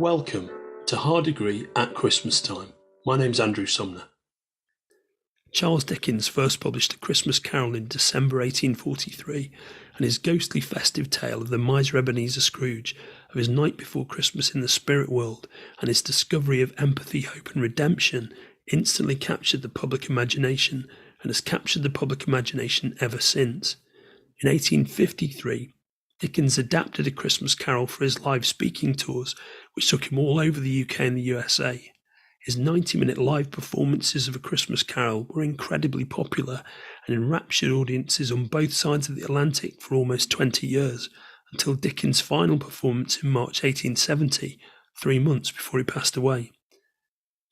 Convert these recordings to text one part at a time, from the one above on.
Welcome to Hard Degree at Christmas Time. My name's Andrew Sumner. Charles Dickens first published A Christmas Carol in December 1843, and his ghostly festive tale of the miser Ebenezer Scrooge, of his night before Christmas in the spirit world, and his discovery of empathy, hope and redemption instantly captured the public imagination and has captured the public imagination ever since. In 1853, Dickens adapted A Christmas Carol for his live speaking tours, which took him all over the UK and the USA. His 90-minute live performances of A Christmas Carol were incredibly popular and enraptured audiences on both sides of the Atlantic for almost 20 years, until Dickens' final performance in March 1870, 3 months before he passed away.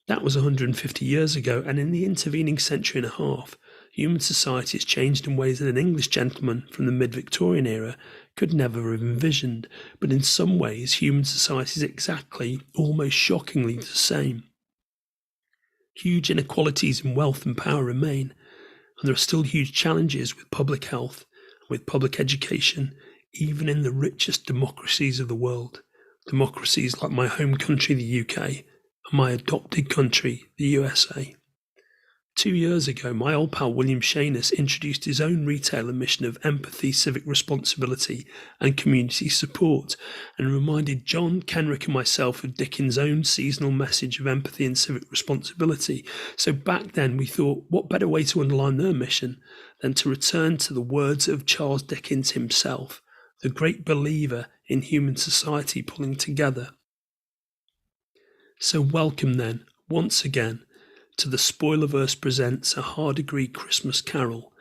That was 150 years ago, and in the intervening century and a half, human society has changed in ways that an English gentleman from the mid-Victorian era could never have envisioned, but in some ways human society is exactly, almost shockingly, the same. Huge inequalities in wealth and power remain, and there are still huge challenges with public health and with public education, even in the richest democracies of the world, democracies like my home country, the UK, and my adopted country, the USA. 2 years ago, my old pal William Shanus introduced his own retailer mission of empathy, civic responsibility and community support, and reminded John, Kenrick and myself of Dickens' own seasonal message of empathy and civic responsibility. So back then we thought, what better way to underline their mission than to return to the words of Charles Dickens himself, the great believer in human society pulling together. So welcome then, once again, to the Spoilerverse Presents A Hard Degree Christmas Carol,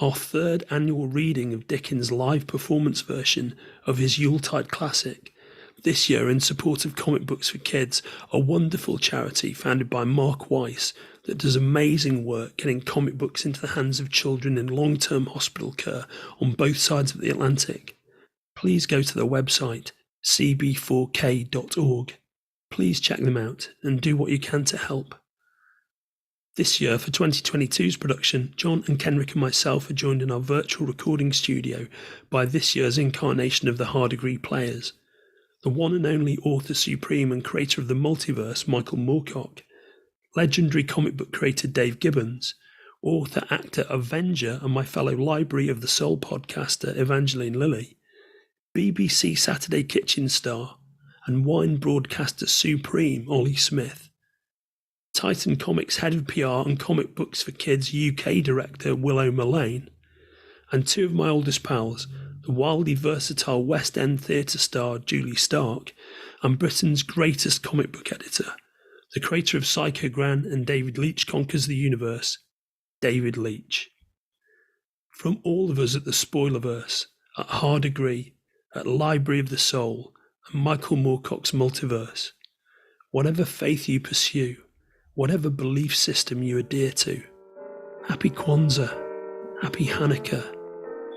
our third annual reading of Dickens' live performance version of his Yuletide classic, this year in support of ComicBooks for Kids, a wonderful charity founded by Mark Weiss that does amazing work getting comic books into the hands of children in long-term hospital care on both sides of the Atlantic. Please go to their website, cb4k.org. Please check them out and do what you can to help. This year, for 2022's production, John and Kenrick and myself are joined in our virtual recording studio by this year's incarnation of the Hard Degree players, the one and only author supreme and creator of the multiverse, Michael Moorcock, legendary comic book creator Dave Gibbons, author, actor, Avenger and my fellow Library of the Soul podcaster Evangeline Lilly, BBC Saturday Kitchen star and wine broadcaster supreme Olly Smith, Titan Comics Head of PR and Comic Books for Kids UK Director Willow Mullane, and two of my oldest pals, the wildly versatile West End theatre star Julie Stark, and Britain's greatest comic book editor, the creator of Psycho Gran and David Leach Conquers the Universe, David Leach. From all of us at the Spoilerverse, at Hard Degree, at Library of the Soul, and Michael Moorcock's Multiverse, whatever faith you pursue, whatever belief system you adhere to, Happy Kwanzaa, Happy Hanukkah,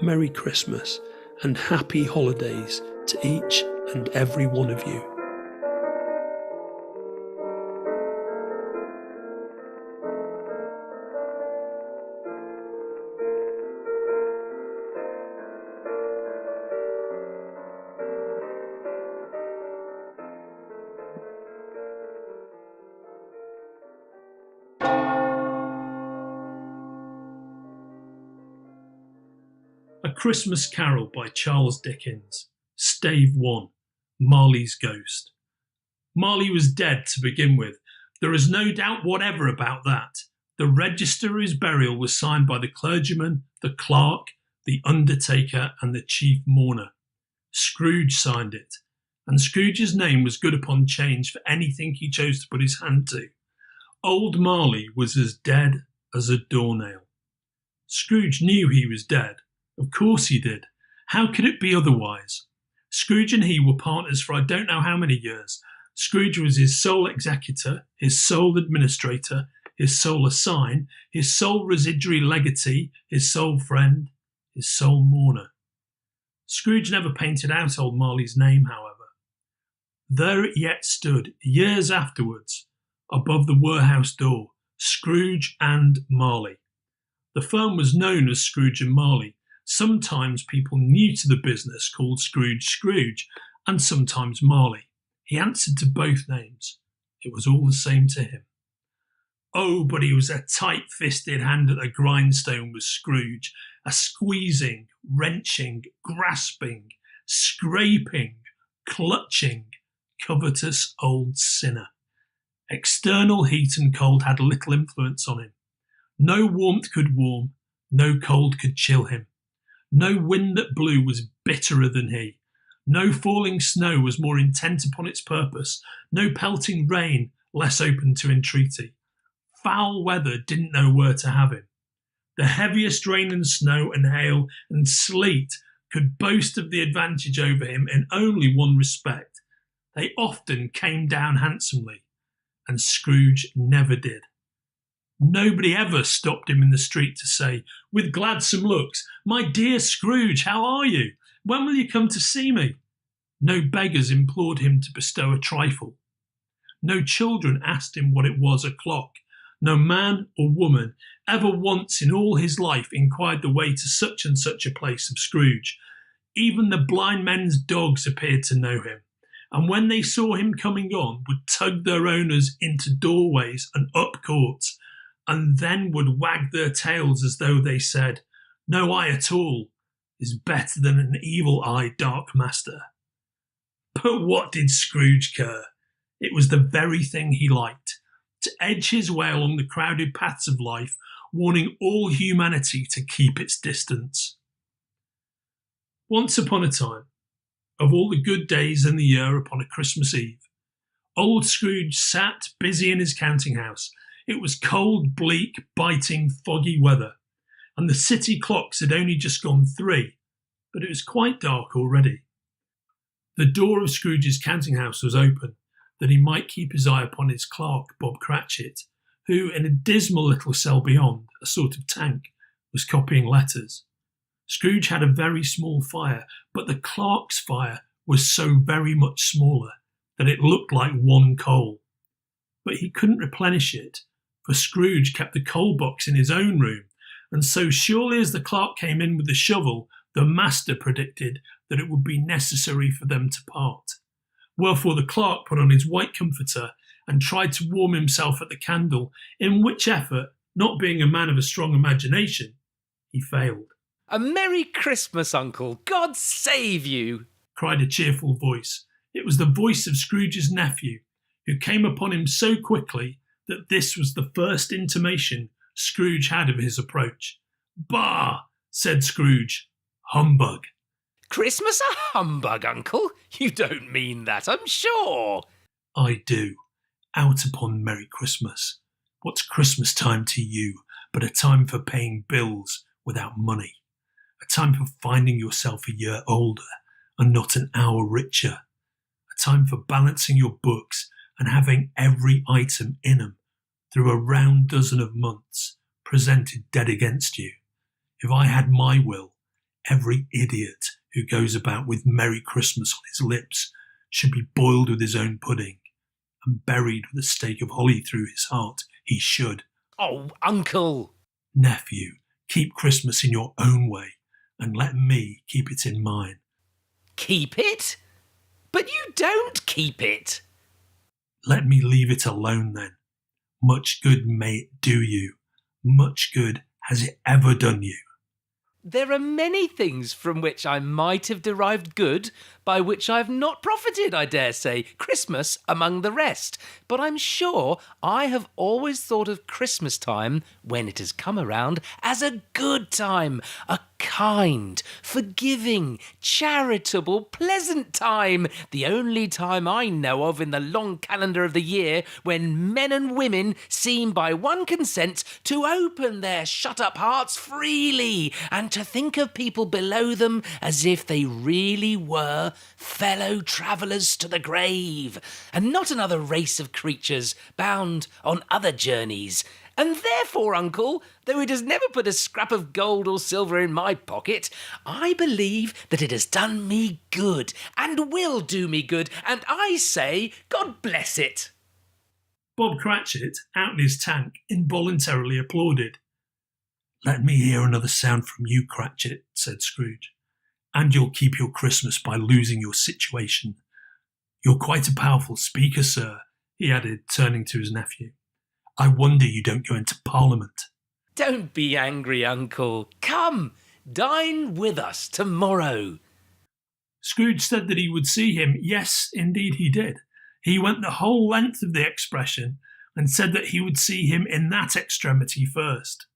Merry Christmas, and Happy Holidays to each and every one of you. A Christmas Carol by Charles Dickens. Stave 1. Marley's Ghost. Marley was dead to begin with. There is no doubt whatever about that. The register of his burial was signed by the clergyman, the clerk, the undertaker and the chief mourner. Scrooge signed it, and Scrooge's name was good upon change for anything he chose to put his hand to. Old Marley was as dead as a doornail. Scrooge knew he was dead. Of course he did. How could it be otherwise? Scrooge and he were partners for I don't know how many years. Scrooge was his sole executor, his sole administrator, his sole assign, his sole residuary legatee, his sole friend, his sole mourner. Scrooge never painted out old Marley's name, however. There it yet stood, years afterwards, above the warehouse door, Scrooge and Marley. The firm was known as Scrooge and Marley. Sometimes people new to the business called Scrooge Scrooge, and sometimes Marley. He answered to both names. It was all the same to him. Oh, but he was a tight-fisted hand at the grindstone, was Scrooge, a squeezing, wrenching, grasping, scraping, clutching, covetous old sinner. External heat and cold had little influence on him. No warmth could warm, no cold could chill him. No wind that blew was bitterer than he. No falling snow was more intent upon its purpose, no pelting rain less open to entreaty. Foul weather didn't know where to have him. The heaviest rain and snow and hail and sleet could boast of the advantage over him in only one respect. They often came down handsomely, and Scrooge never did. Nobody ever stopped him in the street to say, with gladsome looks, "My dear Scrooge, how are you? When will you come to see me?" No beggars implored him to bestow a trifle. No children asked him what it was o'clock. No man or woman ever once in all his life inquired the way to such and such a place of Scrooge. Even the blind men's dogs appeared to know him, and when they saw him coming on, would tug their owners into doorways and up courts, and then would wag their tails as though they said, "No eye at all is better than an evil-eyed dark master." But what did Scrooge care? It was the very thing he liked, to edge his way along the crowded paths of life, warning all humanity to keep its distance. Once upon a time, of all the good days in the year upon a Christmas Eve, old Scrooge sat busy in his counting house. It was cold, bleak, biting, foggy weather, and the city clocks had only just gone 3, but it was quite dark already. The door of Scrooge's counting house was open, that he might keep his eye upon his clerk, Bob Cratchit, who, in a dismal little cell beyond, a sort of tank, was copying letters. Scrooge had a very small fire, but the clerk's fire was so very much smaller that it looked like one coal. But he couldn't replenish it, for Scrooge kept the coal box in his own room, and so surely as the clerk came in with the shovel, the master predicted that it would be necessary for them to part. Wherefore the clerk put on his white comforter and tried to warm himself at the candle, in which effort, not being a man of a strong imagination, he failed. "A Merry Christmas, Uncle! God save you!" cried a cheerful voice. It was the voice of Scrooge's nephew, who came upon him so quickly that this was the first intimation Scrooge had of his approach. "Bah!" said Scrooge. "Humbug." "Christmas a humbug, Uncle? You don't mean that, I'm sure." "I do. Out upon Merry Christmas. What's Christmas time to you but a time for paying bills without money? A time for finding yourself a year older and not an hour richer? A time for balancing your books and having every item in 'em through a round dozen of months presented dead against you? If I had my will, every idiot who goes about with Merry Christmas on his lips should be boiled with his own pudding and buried with a stake of holly through his heart. He should." "Oh, Uncle!" "Nephew, keep Christmas in your own way and let me keep it in mine." "Keep it? But you don't keep it." "Let me leave it alone then. Much good may it do you. Much good has it ever done you." "There are many things from which I might have derived good, by which I have not profited, I dare say, Christmas among the rest. But I'm sure I have always thought of Christmas time, when it has come around, as a good time, a kind, forgiving, charitable, pleasant time, the only time I know of in the long calendar of the year when men and women seem by one consent to open their shut-up hearts freely and to think of people below them as if they really were fellow travellers to the grave, and not another race of creatures bound on other journeys. And therefore, Uncle, though it has never put a scrap of gold or silver in my pocket, I believe that it has done me good, and will do me good, and I say, God bless it." Bob Cratchit, out in his tank, involuntarily applauded. "Let me hear another sound from you, Cratchit," said Scrooge, "and you'll keep your Christmas by losing your situation. "You're quite a powerful speaker, sir," he added, turning to his nephew. "I wonder you don't go into Parliament." Don't be angry, Uncle. Come, dine with us tomorrow. Scrooge said that he would see him. Yes, indeed he did. He went the whole length of the expression and said that he would see him in that extremity first.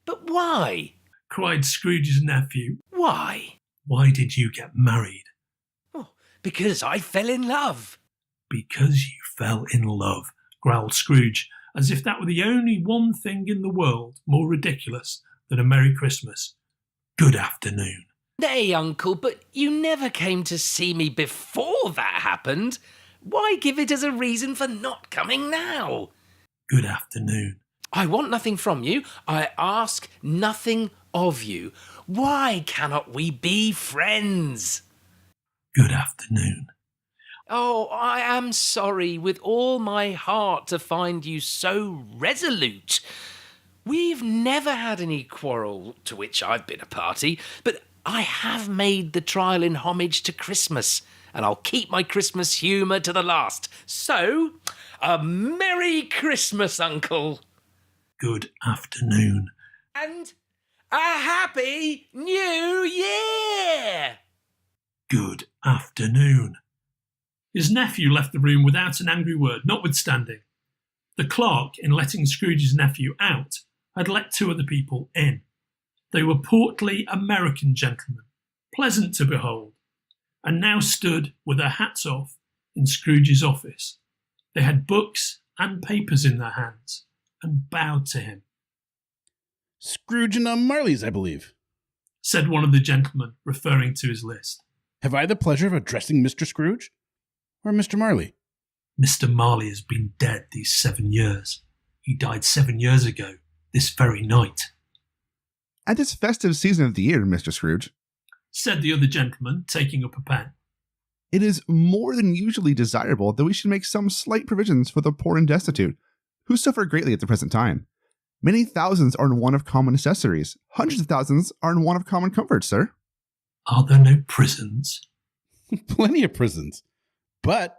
But why? Cried Scrooge's nephew. Why? Why did you get married? Oh, because I fell in love. Because you fell in love, growled Scrooge, as if that were the only one thing in the world more ridiculous than a Merry Christmas. Good afternoon. Nay, Uncle, but you never came to see me before that happened. Why give it as a reason for not coming now? Good afternoon. I want nothing from you. I ask nothing of you. Why cannot we be friends? Good afternoon. Oh, I am sorry with all my heart to find you so resolute. We've never had any quarrel to which I've been a party, but I have made the trial in homage to Christmas, and I'll keep my Christmas humour to the last. So, a Merry Christmas, Uncle. Good afternoon. And a Happy New Year! Good afternoon. His nephew left the room without an angry word, notwithstanding. The clerk, in letting Scrooge's nephew out, had let two other people in. They were portly American gentlemen, pleasant to behold, and now stood with their hats off in Scrooge's office. They had books and papers in their hands, and bowed to him. "Scrooge and Marley's, I believe," said one of the gentlemen, referring to his list. "Have I the pleasure of addressing Mr. Scrooge? Or Mr. Marley?" Mr. Marley has been dead these 7 years. He died 7 years ago, this very night. "At this festive season of the year, Mr. Scrooge," said the other gentleman, taking up a pen, "it is more than usually desirable that we should make some slight provisions for the poor and destitute, who suffer greatly at the present time. Many thousands are in want of common necessaries. Hundreds of thousands are in want of common comforts, sir." Are there no prisons? "Plenty of prisons, but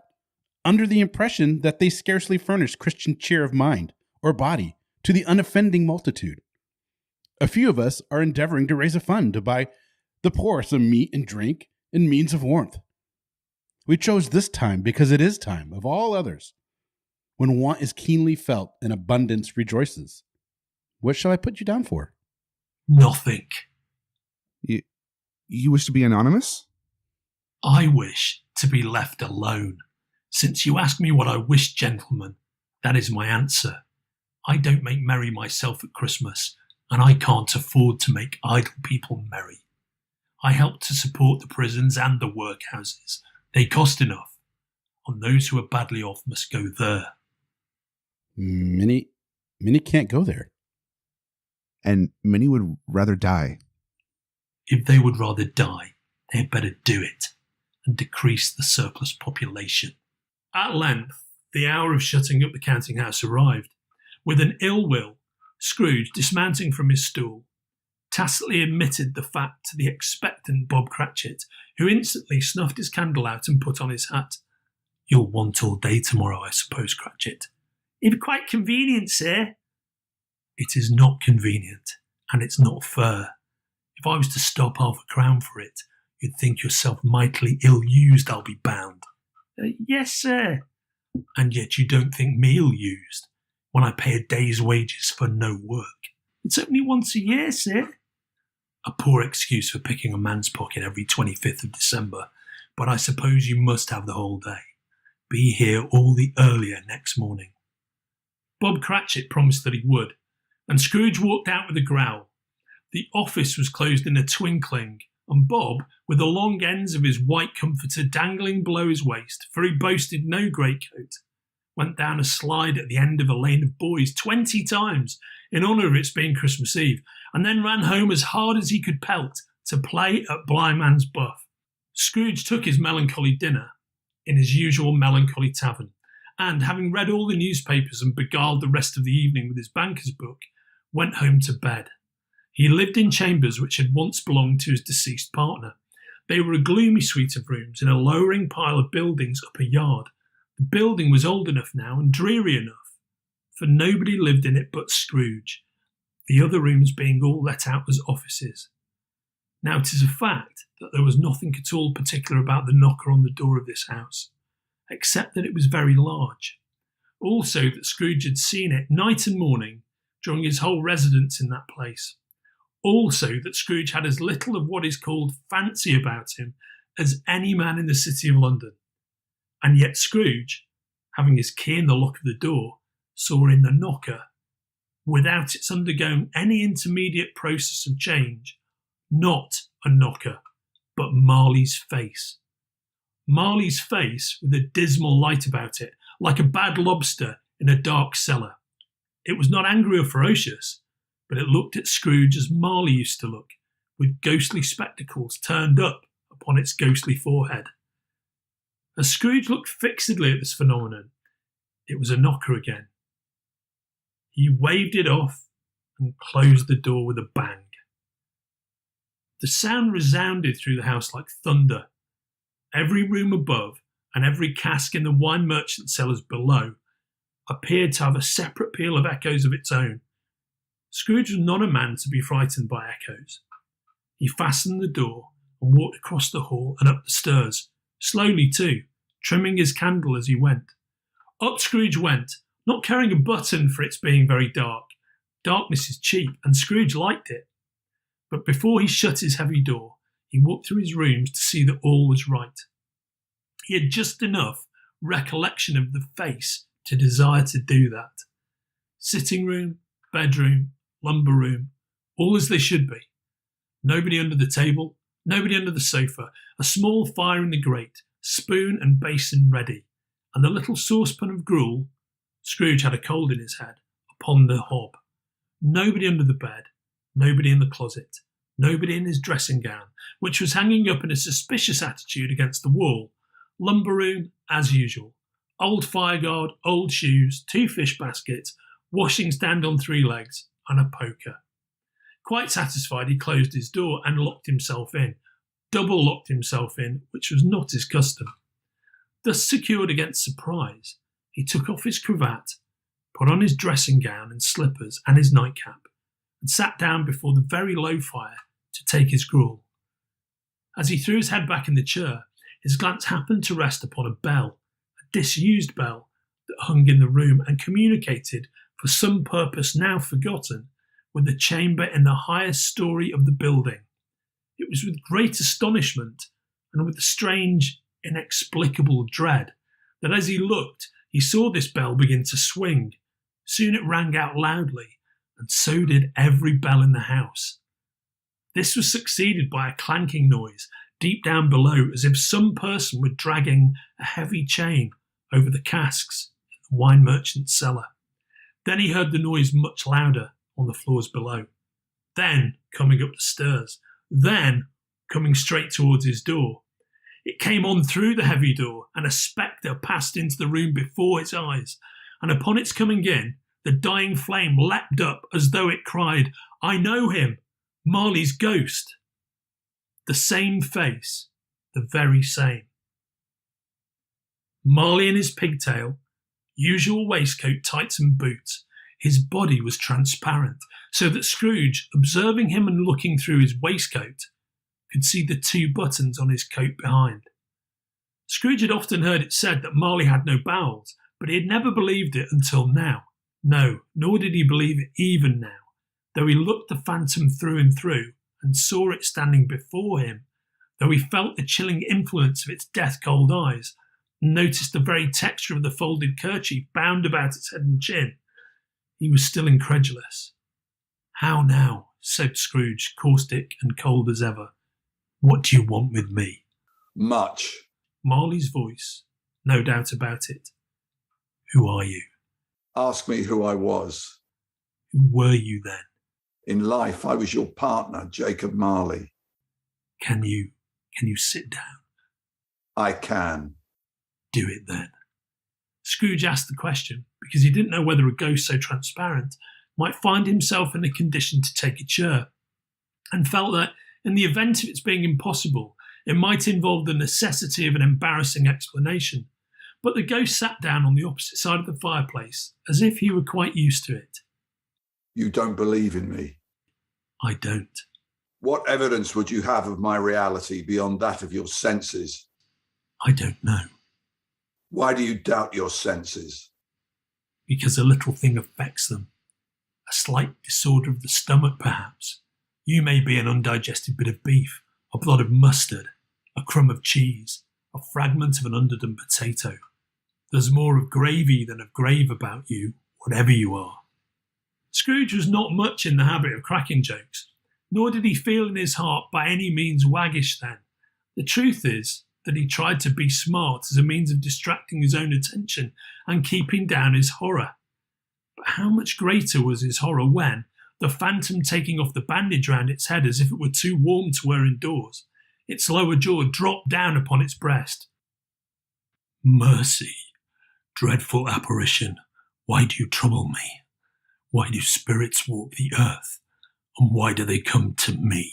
under the impression that they scarcely furnish Christian cheer of mind or body to the unoffending multitude. A few of us are endeavoring to raise a fund to buy the poor some meat and drink and means of warmth. We chose this time because it is time, of all others, when want is keenly felt and abundance rejoices. What shall I put you down for?" Nothing. You wish to be anonymous?" I wish to be left alone. Since you ask me what I wish, gentlemen, that is my answer. I don't make merry myself at Christmas, and I can't afford to make idle people merry. I help to support the prisons and the workhouses. They cost enough, and those who are badly off must go there. Many can't go there. "And many would rather die." If they would rather die, they had better do it, and decrease the surplus population. At length, the hour of shutting up the counting house arrived. With an ill will, Scrooge, dismounting from his stool, tacitly admitted the fact to the expectant Bob Cratchit, who instantly snuffed his candle out and put on his hat. "You'll want all day tomorrow, I suppose, Cratchit." "If quite convenient, sir." "It is not convenient, and it's not fair. If I was to stop £5 for it, you'd think yourself mightily ill-used, I'll be bound." "Yes, sir." "And yet you don't think me ill-used, when I pay a day's wages for no work." "It's only once a year, sir." "A poor excuse for picking a man's pocket every 25th of December, but I suppose you must have the whole day. Be here all the earlier next morning." Bob Cratchit promised that he would, and Scrooge walked out with a growl. The office was closed in a twinkling, and Bob, with the long ends of his white comforter dangling below his waist, for he boasted no greatcoat, went down a slide at the end of a lane of boys 20 times in honour of its being Christmas Eve, and then ran home as hard as he could pelt to play at Blindman's Buff. Scrooge took his melancholy dinner in his usual melancholy tavern, and, having read all the newspapers and beguiled the rest of the evening with his banker's book, went home to bed. He lived in chambers which had once belonged to his deceased partner. They were a gloomy suite of rooms in a lowering pile of buildings up a yard. The building was old enough now and dreary enough, for nobody lived in it but Scrooge, the other rooms being all let out as offices. Now it is a fact that there was nothing at all particular about the knocker on the door of this house, except that it was very large. Also that Scrooge had seen it night and morning during his whole residence in that place. Also that Scrooge had as little of what is called fancy about him as any man in the City of London. And yet Scrooge, having his key in the lock of the door, saw in the knocker, without its undergoing any intermediate process of change, not a knocker, but Marley's face. Marley's face with a dismal light about it, like a bad lobster in a dark cellar. It was not angry or ferocious, but it looked at Scrooge as Marley used to look, with ghostly spectacles turned up upon its ghostly forehead. As Scrooge looked fixedly at this phenomenon, it was a knocker again. He waved it off and closed the door with a bang. The sound resounded through the house like thunder. Every room above and every cask in the wine merchant cellars below appeared to have a separate peal of echoes of its own. Scrooge was not a man to be frightened by echoes. He fastened the door and walked across the hall and up the stairs, slowly too, trimming his candle as he went. Up Scrooge went, not caring a button for its being very dark. Darkness is cheap, and Scrooge liked it. But before he shut his heavy door, he walked through his rooms to see that all was right. He had just enough recollection of the face to desire to do that. Sitting room, bedroom, lumber room, all as they should be. Nobody under the table, nobody under the sofa, a small fire in the grate, spoon and basin ready, and the little saucepan of gruel, Scrooge had a cold in his head, upon the hob. Nobody under the bed, nobody in the closet, nobody in his dressing gown, which was hanging up in a suspicious attitude against the wall. Lumber room, as usual. Old fireguard, old shoes, 2 fish baskets, washing stand on 3 legs, and a poker. Quite satisfied, he closed his door and locked himself in. Double locked himself in, which was not his custom. Thus secured against surprise, he took off his cravat, put on his dressing gown and slippers and his nightcap, and sat down before the very low fire to take his gruel. As he threw his head back in the chair, his glance happened to rest upon a bell, a disused bell that hung in the room and communicated, for some purpose now forgotten, with the chamber in the highest story of the building. It was with great astonishment and with a strange, inexplicable dread that as he looked, he saw this bell begin to swing. Soon it rang out loudly, and so did every bell in the house. This was succeeded by a clanking noise deep down below, as if some person were dragging a heavy chain over the casks in the wine merchant's cellar. Then he heard the noise much louder on the floors below. Then coming up the stairs. Then coming straight towards his door. It came on through the heavy door, and a spectre passed into the room before his eyes, and upon its coming in, the dying flame leapt up as though it cried, "I know him, Marley's ghost." The same face, the very same. Marley in his pigtail, usual waistcoat, tights and boots. His body was transparent, so that Scrooge, observing him and looking through his waistcoat, could see the 2 buttons on his coat behind. Scrooge had often heard it said that Marley had no bowels, but he had never believed it until now. No, nor did he believe it even now, though he looked the phantom through and through and saw it standing before him, though he felt the chilling influence of its death-cold eyes and noticed the very texture of the folded kerchief bound about its head and chin. He was still incredulous. "How now?" said Scrooge, caustic and cold as ever. "What do you want with me?" "Much." Marley's voice, no doubt about it. "Who are you?" "Ask me who I was." "Who were you then?" "In life, I was your partner, Jacob Marley." Can you sit down?" "I can." "Do it then." Scrooge asked the question because he didn't know whether a ghost so transparent might find himself in a condition to take a chair, and felt that, in the event of its being impossible, It might involve the necessity of an embarrassing explanation, but the ghost sat down on the opposite side of the fireplace, as if he were quite used to it. You don't believe in me. I don't. What evidence would you have of my reality beyond that of your senses? I don't know. Why do you doubt your senses? Because a little thing affects them. A slight disorder of the stomach, perhaps. You may be an undigested bit of beef, a blot of mustard, a crumb of cheese, a fragment of an underdone potato. There's more of gravy than of grave about you, whatever you are. Scrooge was not much in the habit of cracking jokes, nor did he feel in his heart by any means waggish then. The truth is that he tried to be smart as a means of distracting his own attention and keeping down his horror. But how much greater was his horror when, the phantom taking off the bandage round its head as if it were too warm to wear indoors, its lower jaw dropped down upon its breast. Mercy, dreadful apparition, why do you trouble me? Why do spirits walk the earth? And why do they come to me?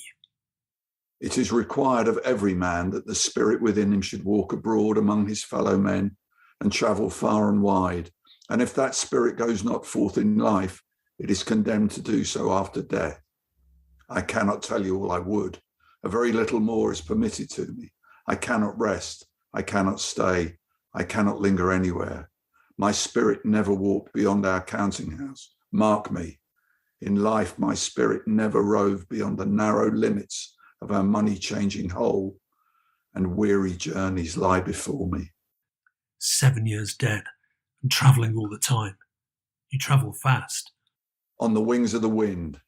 It is required of every man that the spirit within him should walk abroad among his fellow men and travel far and wide. And if that spirit goes not forth in life, it is condemned to do so after death. I cannot tell you all I would. A very little more is permitted to me. I cannot rest. I cannot stay. I cannot linger anywhere. My spirit never walked beyond our counting house. Mark me. In life, my spirit never roved beyond the narrow limits of our money-changing hole, and weary journeys lie before me. 7 years dead, and travelling all the time. You travel fast. On the wings of the wind.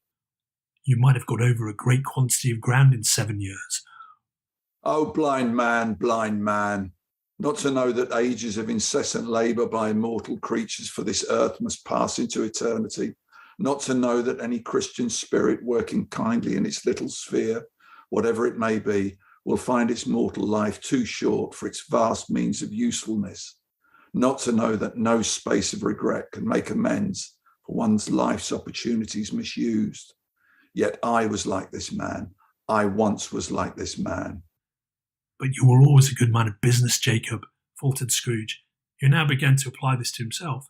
You might have got over a great quantity of ground in 7 years. Oh, blind man, not to know that ages of incessant labour by mortal creatures for this earth must pass into eternity, not to know that any Christian spirit working kindly in its little sphere, whatever it may be, will find its mortal life too short for its vast means of usefulness, not to know that no space of regret can make amends for one's life's opportunities misused. Yet I was like this man. I once was like this man. But you were always a good man of business, Jacob, faltered Scrooge, who now began to apply this to himself.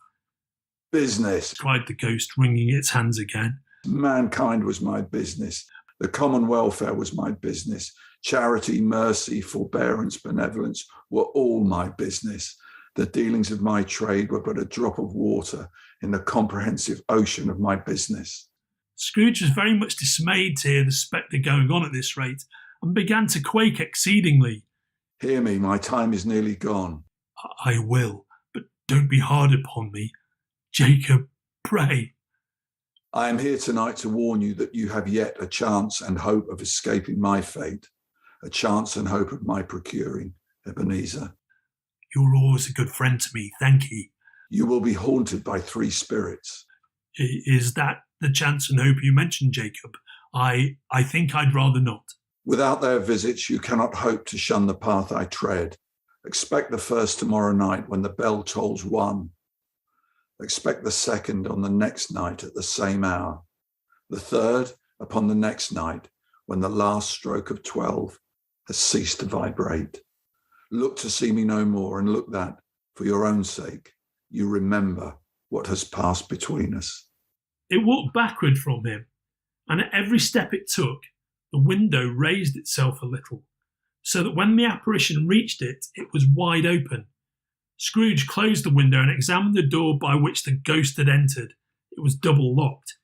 Business, cried the ghost, wringing its hands again. Mankind was my business. The common welfare was my business. Charity, mercy, forbearance, benevolence were all my business. The dealings of my trade were but a drop of water in the comprehensive ocean of my business. Scrooge was very much dismayed to hear the spectre going on at this rate, and began to quake exceedingly. Hear me, my time is nearly gone. I will, but don't be hard upon me. Jacob, pray. I am here tonight to warn you that you have yet a chance and hope of escaping my fate, a chance and hope of my procuring, Ebenezer. You're always a good friend to me, thank ye. You will be haunted by 3 spirits. Is that the chance and hope you mentioned, Jacob? I think I'd rather not. Without their visits, you cannot hope to shun the path I tread. Expect the first tomorrow night when the bell tolls 1. Expect the second on the next night at the same hour. The third upon the next night when the last stroke of 12 has ceased to vibrate. Look to see me no more, and look that, for your own sake, you remember what has passed between us. It walked backward from him, and at every step it took, the window raised itself a little, so that when the apparition reached it, it was wide open. Scrooge closed the window and examined the door by which the ghost had entered. It was double locked,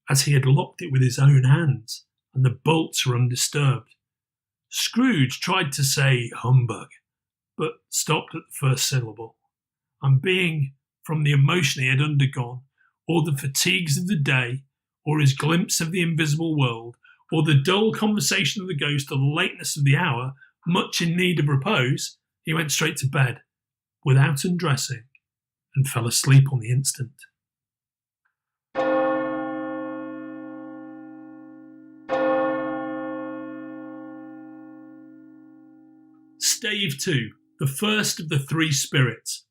as he had locked it with his own hands, and the bolts were undisturbed. Scrooge tried to say humbug, but stopped at the first syllable, and being, from the emotion he had undergone, or the fatigues of the day, or his glimpse of the invisible world, or the dull conversation of the ghost, or the lateness of the hour, much in need of repose, he went straight to bed, without undressing, and fell asleep on the instant. Stave 2, the first of the 3 spirits.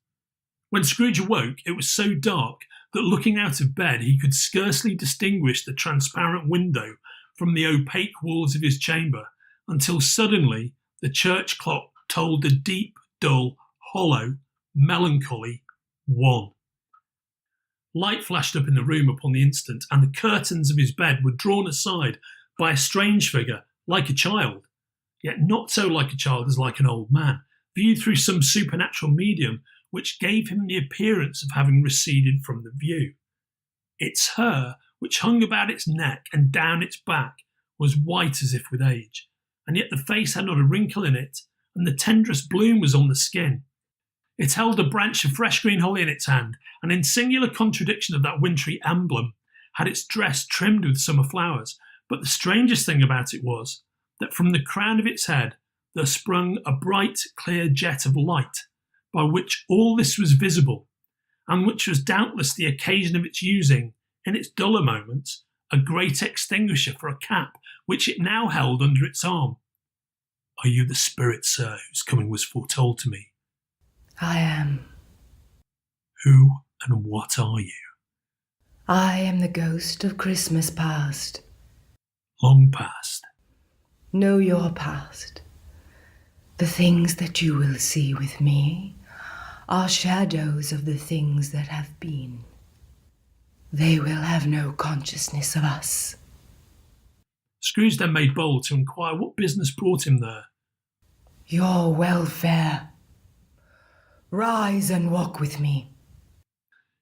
When Scrooge awoke, it was so dark that looking out of bed he could scarcely distinguish the transparent window from the opaque walls of his chamber, until suddenly the church clock tolled a deep, dull, hollow, melancholy 1. Light flashed up in the room upon the instant, and the curtains of his bed were drawn aside by a strange figure, like a child, yet not so like a child as like an old man, viewed through some supernatural medium which gave him the appearance of having receded from the view. Its hair, which hung about its neck and down its back, was white as if with age, and yet the face had not a wrinkle in it, and the tenderest bloom was on the skin. It held a branch of fresh green holly in its hand, and in singular contradiction of that wintry emblem, had its dress trimmed with summer flowers. But the strangest thing about it was that from the crown of its head there sprung a bright, clear jet of light, by which all this was visible, and which was doubtless the occasion of its using, in its duller moments, a great extinguisher for a cap, which it now held under its arm. "Are you the spirit, sir, whose coming was foretold to me?" I am. "Who and what are you?" I am the ghost of Christmas past. "Long past." Know your past. The things that you will see with me are shadows of the things that have been. They will have no consciousness of us. Scrooge then made bold to inquire what business brought him there. Your welfare. Rise and walk with me.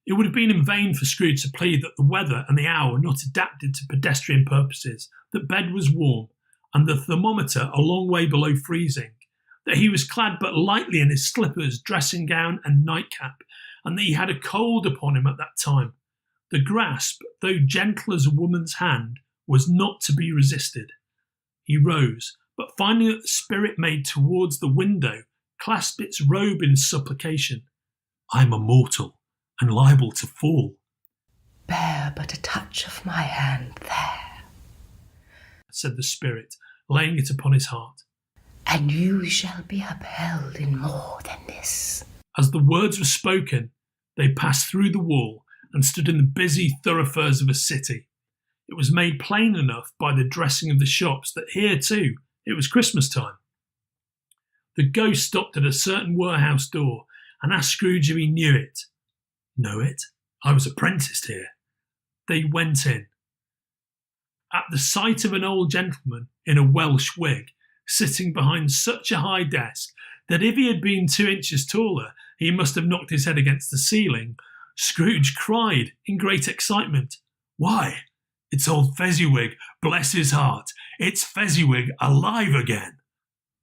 It would have been in vain for Scrooge to plead that the weather and the hour were not adapted to pedestrian purposes, that bed was warm, and the thermometer a long way below freezing, that he was clad but lightly in his slippers, dressing gown, and nightcap, and that he had a cold upon him at that time. The grasp, though gentle as a woman's hand, was not to be resisted. He rose, but finding that the spirit made towards the window clasped its robe in supplication. "I am a mortal, and liable to fall." Bear but a touch of my hand there, said the spirit, laying it upon his heart, and you shall be upheld in more than this. As the words were spoken, they passed through the wall and stood in the busy thoroughfares of a city. It was made plain enough by the dressing of the shops that here, too, it was Christmas time. The ghost stopped at a certain warehouse door and asked Scrooge if he knew it. "Know it? I was apprenticed here." They went in. At the sight of an old gentleman in a Welsh wig, sitting behind such a high desk that if he had been 2 inches taller, he must have knocked his head against the ceiling, Scrooge cried in great excitement, "Why, it's old Fezziwig, bless his heart! It's Fezziwig alive again!"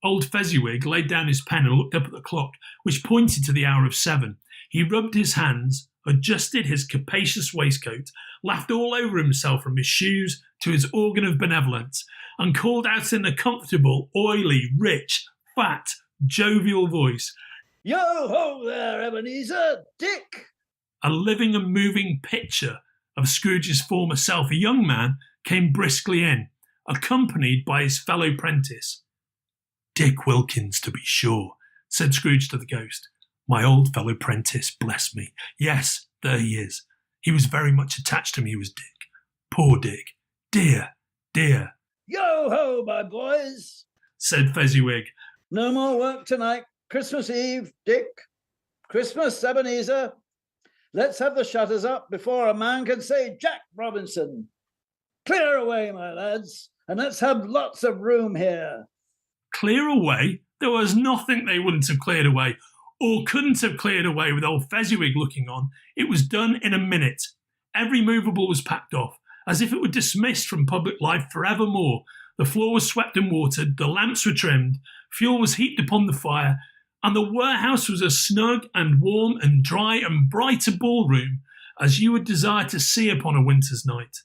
Old Fezziwig laid down his pen and looked up at the clock, which pointed to the hour of 7. He rubbed his hands, adjusted his capacious waistcoat, laughed all over himself from his shoes to his organ of benevolence, and called out in a comfortable, oily, rich, fat, jovial voice, "Yo-ho there, Ebenezer! Dick!" A living and moving picture of Scrooge's former self, a young man, came briskly in, accompanied by his fellow prentice. "Dick Wilkins, to be sure," said Scrooge to the ghost. "My old fellow prentice, bless me. Yes, there he is. He was very much attached to me, was Dick. Poor Dick. Dear, dear." "Yo-ho, my boys!" said Fezziwig. "No more work tonight. Christmas Eve, Dick. Christmas, Ebenezer. Let's have the shutters up before a man can say Jack Robinson. Clear away, my lads, and let's have lots of room here." Clear away? There was nothing they wouldn't have cleared away, or couldn't have cleared away with old Fezziwig looking on. It was done in a minute. Every movable was packed off, as if it were dismissed from public life forevermore. The floor was swept and watered, the lamps were trimmed, fuel was heaped upon the fire, and the warehouse was as snug and warm and dry and bright a ballroom as you would desire to see upon a winter's night.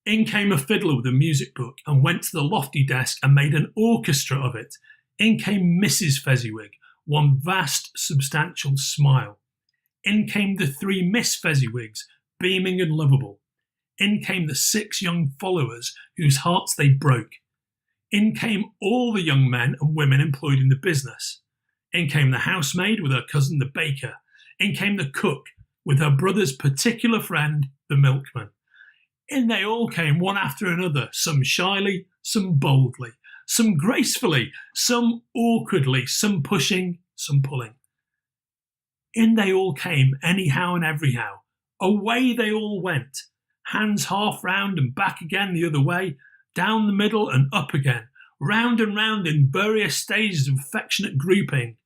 In came a fiddler with a music book and went to the lofty desk and made an orchestra of it. In came Mrs. Fezziwig, one vast, substantial smile. In came the 3 Miss Fezziwigs, beaming and lovable. In came the 6 young followers whose hearts they broke. In came all the young men and women employed in the business. In came the housemaid with her cousin the baker. In came the cook with her brother's particular friend, the milkman. In they all came one after another, some shyly, some boldly, some gracefully, some awkwardly, some pushing, some pulling. In they all came, anyhow and everyhow. Away they all went, hands half round and back again the other way, down the middle and up again, round and round in various stages of affectionate grouping.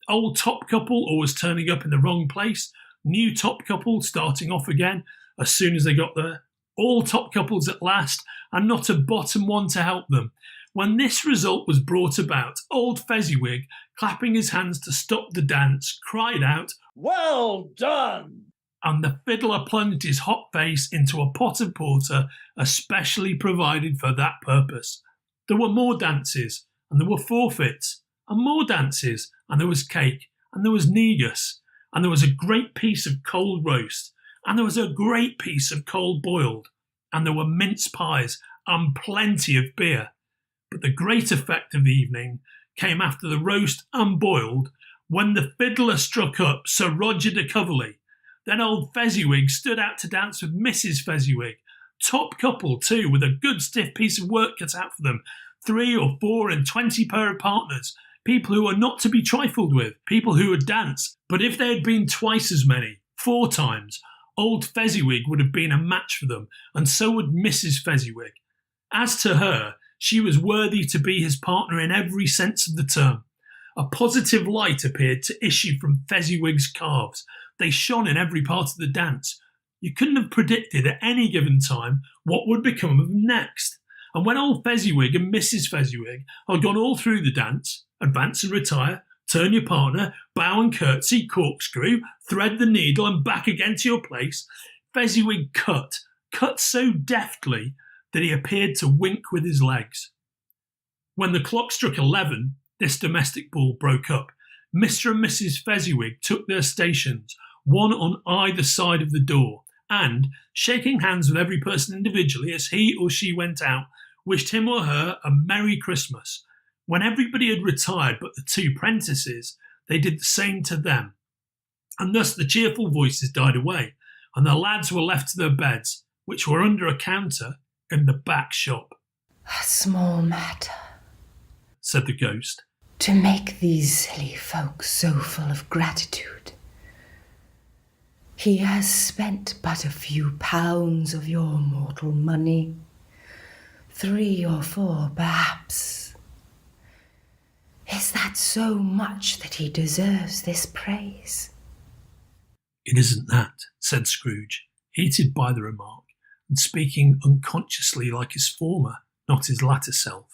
Old top couple always turning up in the wrong place, new top couple starting off again as soon as they got there, all top couples at last, and not a bottom one to help them. When this result was brought about, old Fezziwig, clapping his hands to stop the dance, cried out, "Well done!" And the fiddler plunged his hot face into a pot of porter especially provided for that purpose. There were more dances, and there were forfeits, and more dances, and there was cake, and there was negus, and there was a great piece of cold roast, and there was a great piece of cold boiled, and there were mince pies, and plenty of beer. But the great effect of the evening came after the roast and boiled, when the fiddler struck up Sir Roger de Coverley. Then old Fezziwig stood out to dance with Mrs. Fezziwig. Top couple, too, with a good stiff piece of work cut out for them. 3 or 4 and 20 pair of partners. People who are not to be trifled with. People who would dance. But if there had been twice as many, 4 times, old Fezziwig would have been a match for them, and so would Mrs. Fezziwig. As to her, she was worthy to be his partner in every sense of the term. A positive light appeared to issue from Fezziwig's calves. They shone in every part of the dance. You couldn't have predicted at any given time what would become of them next. And when old Fezziwig and Mrs. Fezziwig had gone all through the dance, advance and retire, turn your partner, bow and curtsy, corkscrew, thread the needle and back again to your place, Fezziwig cut so deftly that he appeared to wink with his legs. When the clock struck 11, this domestic ball broke up. Mr. and Mrs. Fezziwig took their stations, one on either side of the door, and, shaking hands with every person individually as he or she went out, wished him or her a Merry Christmas. When everybody had retired but the 2 prentices, they did the same to them. And thus the cheerful voices died away, and the lads were left to their beds, which were under a counter in the back shop. A small matter, said the ghost, to make these silly folks so full of gratitude. He has spent but a few pounds of your mortal money, 3 or 4 perhaps. Is that so much that he deserves this praise? It isn't that, said Scrooge, heated by the remark, and speaking unconsciously like his former, not his latter self.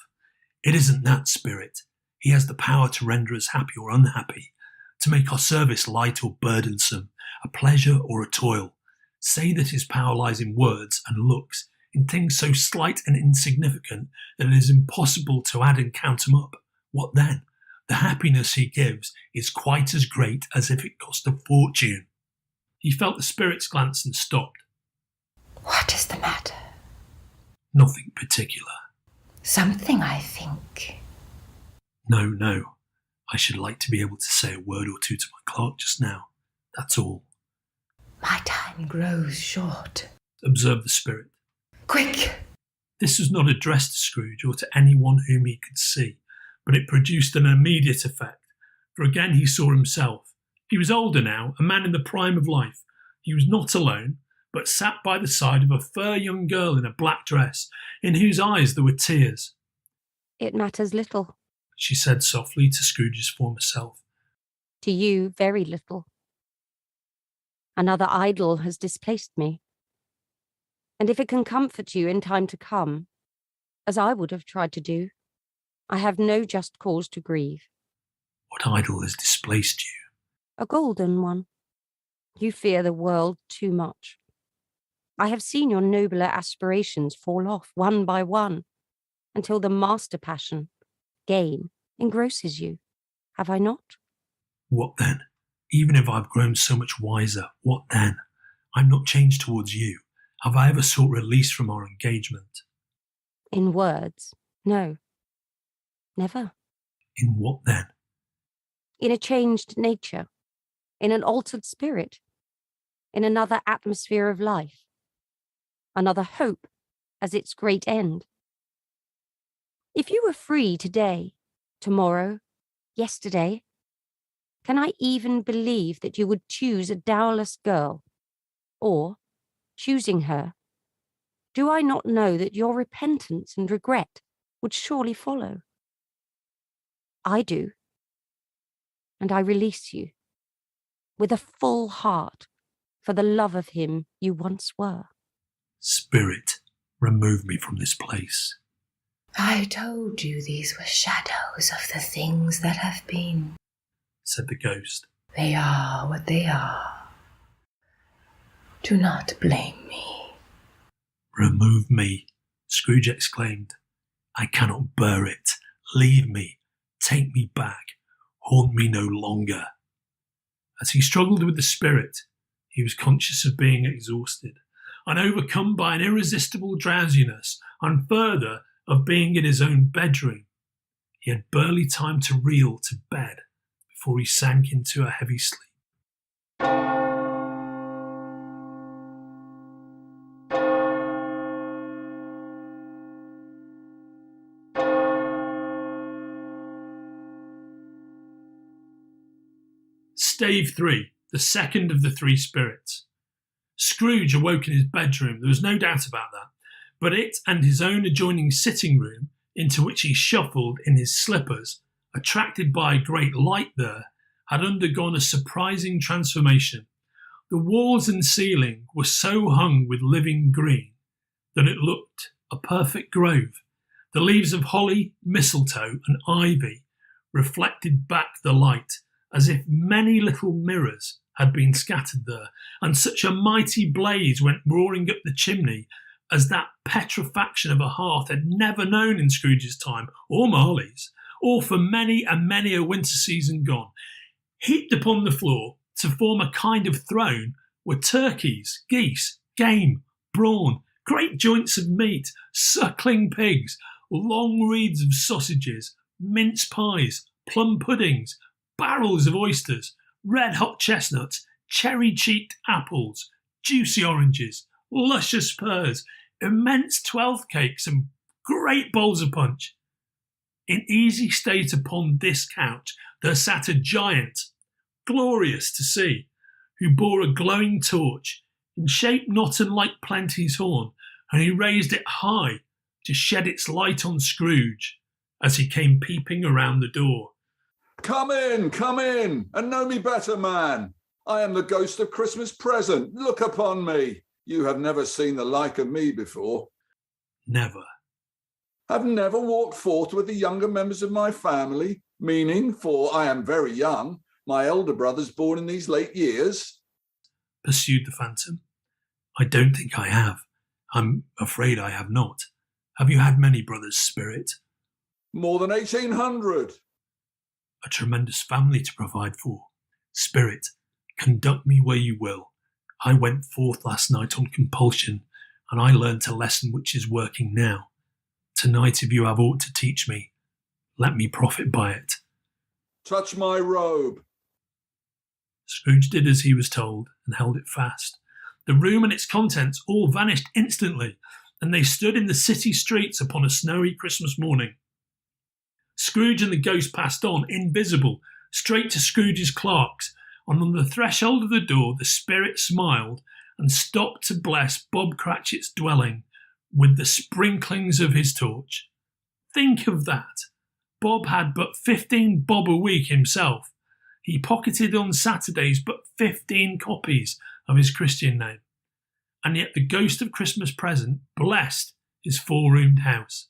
It isn't that, Spirit. He has the power to render us happy or unhappy, to make our service light or burdensome, a pleasure or a toil. Say that his power lies in words and looks, in things so slight and insignificant that it is impossible to add and count them up. What then? The happiness he gives is quite as great as if it cost a fortune. He felt the Spirit's glance and stopped. What is the matter? Nothing particular. Something, I think. No. I should like to be able to say a word or two to my clerk just now. That's all. My time grows short, observed the Spirit. Quick! This was not addressed to Scrooge or to anyone whom he could see, but it produced an immediate effect, for again he saw himself. He was older now, a man in the prime of life. He was not alone, but sat by the side of a fair young girl in a black dress, in whose eyes there were tears. It matters little. She said softly to Scrooge's former self. To you, very little. Another idol has displaced me. And if it can comfort you in time to come, as I would have tried to do, I have no just cause to grieve. What idol has displaced you? A golden one. You fear the world too much. I have seen your nobler aspirations fall off one by one, until the master passion, gain, engrosses you. Have I not? What then? Even if I've grown so much wiser, what then? I'm not changed towards you. Have I ever sought release from our engagement? In words, no. Never. In what then? In a changed nature, in an altered spirit, in another atmosphere of life, another hope as its great end. If you were free today, tomorrow, yesterday, can I even believe that you would choose a dowerless girl? Or, choosing her, do I not know that your repentance and regret would surely follow? I do. And I release you, with a full heart, for the love of him you once were. Spirit, remove me from this place. I told you these were shadows of the things that have been, said the ghost. They are what they are. Do not blame me. Remove me, Scrooge exclaimed. I cannot bear it. Leave me. Take me back. Haunt me no longer. As he struggled with the spirit, he was conscious of being exhausted and overcome by an irresistible drowsiness, and further, of being in his own bedroom. He had barely time to reel to bed before he sank into a heavy sleep. Stave 3, the second of the three spirits. Scrooge awoke in his bedroom, there was no doubt about that, but it and his own adjoining sitting room, into which he shuffled in his slippers, attracted by a great light there, had undergone a surprising transformation. The walls and ceiling were so hung with living green that it looked a perfect grove. The leaves of holly, mistletoe and ivy reflected back the light, as if many little mirrors had been scattered there, and such a mighty blaze went roaring up the chimney as that petrifaction of a hearth had never known in Scrooge's time, or Marley's, or for many and many a winter season gone. Heaped upon the floor to form a kind of throne were turkeys, geese, game, brawn, great joints of meat, suckling pigs, long wreaths of sausages, mince pies, plum puddings, barrels of oysters, red-hot chestnuts, cherry-cheeked apples, juicy oranges, luscious pears, immense 12th cakes and great bowls of punch. In easy state upon this couch there sat a giant, glorious to see, who bore a glowing torch, in shape not unlike Plenty's horn, and he raised it high to shed its light on Scrooge as he came peeping around the door. Come in, and know me better, man. I am the ghost of Christmas present. Look upon me. You have never seen the like of me before. Never. Have never walked forth with the younger members of my family, meaning, for I am very young, my elder brothers born in these late years? Pursued the phantom. I don't think I have. I'm afraid I have not. Have you had many brothers, Spirit? More than 1,800. A tremendous family to provide for. Spirit, conduct me where you will. I went forth last night on compulsion, and I learnt a lesson which is working now. Tonight, if you have aught to teach me, let me profit by it. Touch my robe. Scrooge did as he was told, and held it fast. The room and its contents all vanished instantly, and they stood in the city streets upon a snowy Christmas morning. Scrooge and the ghost passed on, invisible, straight to Scrooge's clerks, and on the threshold of the door the spirit smiled and stopped to bless Bob Cratchit's dwelling with the sprinklings of his torch. Think of that! Bob had but 15 bob a week himself. He pocketed on Saturdays but 15 copies of his Christian name. And yet the ghost of Christmas present blessed his four-roomed house.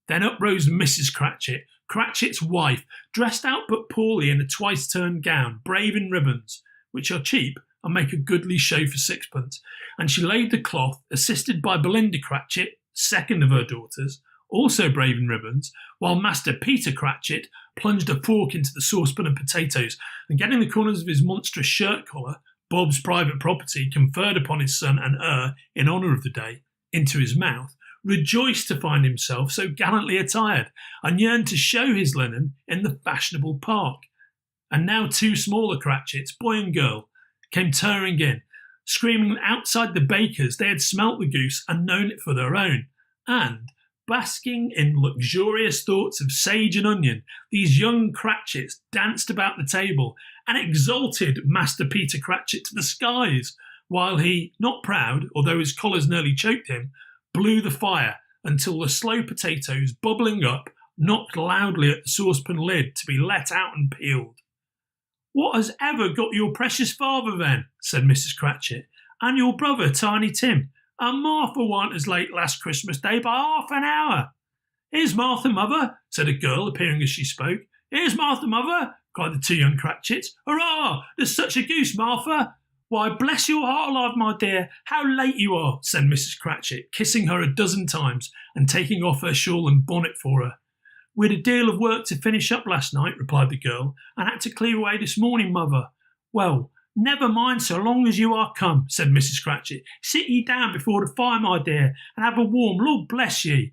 Then up rose Mrs. Cratchit, Cratchit's wife, dressed out but poorly in a twice-turned gown, brave in ribbons, which are cheap and make a goodly show for sixpence, and she laid the cloth, assisted by Belinda Cratchit, second of her daughters, also brave in ribbons, while Master Peter Cratchit plunged a fork into the saucepan of potatoes, and getting the corners of his monstrous shirt collar, Bob's private property conferred upon his son and heir in honour of the day, into his mouth, rejoiced to find himself so gallantly attired, and yearned to show his linen in the fashionable park. And now two smaller Cratchits, boy and girl, came tearing in, screaming that outside the baker's they had smelt the goose and known it for their own, and, Basking in luxurious thoughts of sage and onion, these young Cratchits danced about the table and exalted Master Peter Cratchit to the skies, while he, not proud, although his collars nearly choked him, blew the fire until the slow potatoes, bubbling up, knocked loudly at the saucepan lid to be let out and peeled. "What has ever got your precious father, then?" said Mrs. Cratchit, "and your brother, Tiny Tim? And Martha warn't as late last Christmas Day by half an hour." "Here's Martha, mother," said a girl, appearing as she spoke. "Here's Martha, mother," cried the two young Cratchits. "Hurrah! There's such a goose, Martha." "Why, bless your heart alive, my dear, how late you are," said Mrs. Cratchit, kissing her a dozen times and taking off her shawl and bonnet for her. "We'd a deal of work to finish up last night," replied the girl, "and had to clear away this morning, mother." "Well, never mind so long as you are come," said Mrs. Cratchit. "Sit ye down before the fire, my dear, and have a warm, Lord bless ye."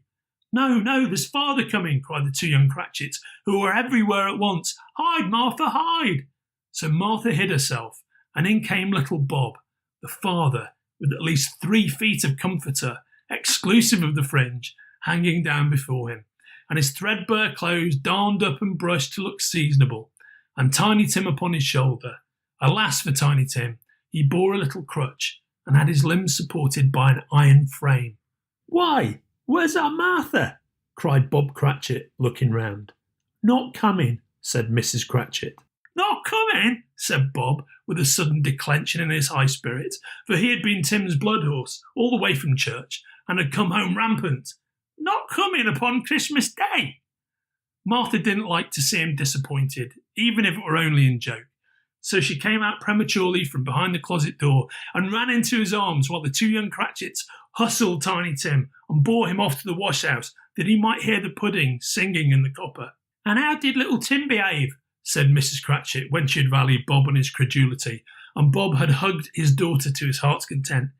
"No, no, there's father coming," cried the two young Cratchits, who were everywhere at once. "Hide, Martha, hide!" So Martha hid herself, and in came little Bob, the father, with at least 3 feet of comforter, exclusive of the fringe, hanging down before him, and his threadbare clothes darned up and brushed to look seasonable, and Tiny Tim upon his shoulder. Alas for Tiny Tim, he bore a little crutch, and had his limbs supported by an iron frame. "Why, where's our Martha?" cried Bob Cratchit, looking round. "Not coming," said Mrs. Cratchit. "Not coming?" said Bob, with a sudden declension in his high spirits, for he had been Tim's blood horse all the way from church, and had come home rampant. "Not coming upon Christmas Day?" Martha didn't like to see him disappointed, even if it were only in joke. So she came out prematurely from behind the closet door and ran into his arms while the two young Cratchits hustled Tiny Tim and bore him off to the wash-house that he might hear the pudding singing in the copper. "And how did little Tim behave?" said Mrs. Cratchit, when she had rallied Bob on his credulity, and Bob had hugged his daughter to his heart's content.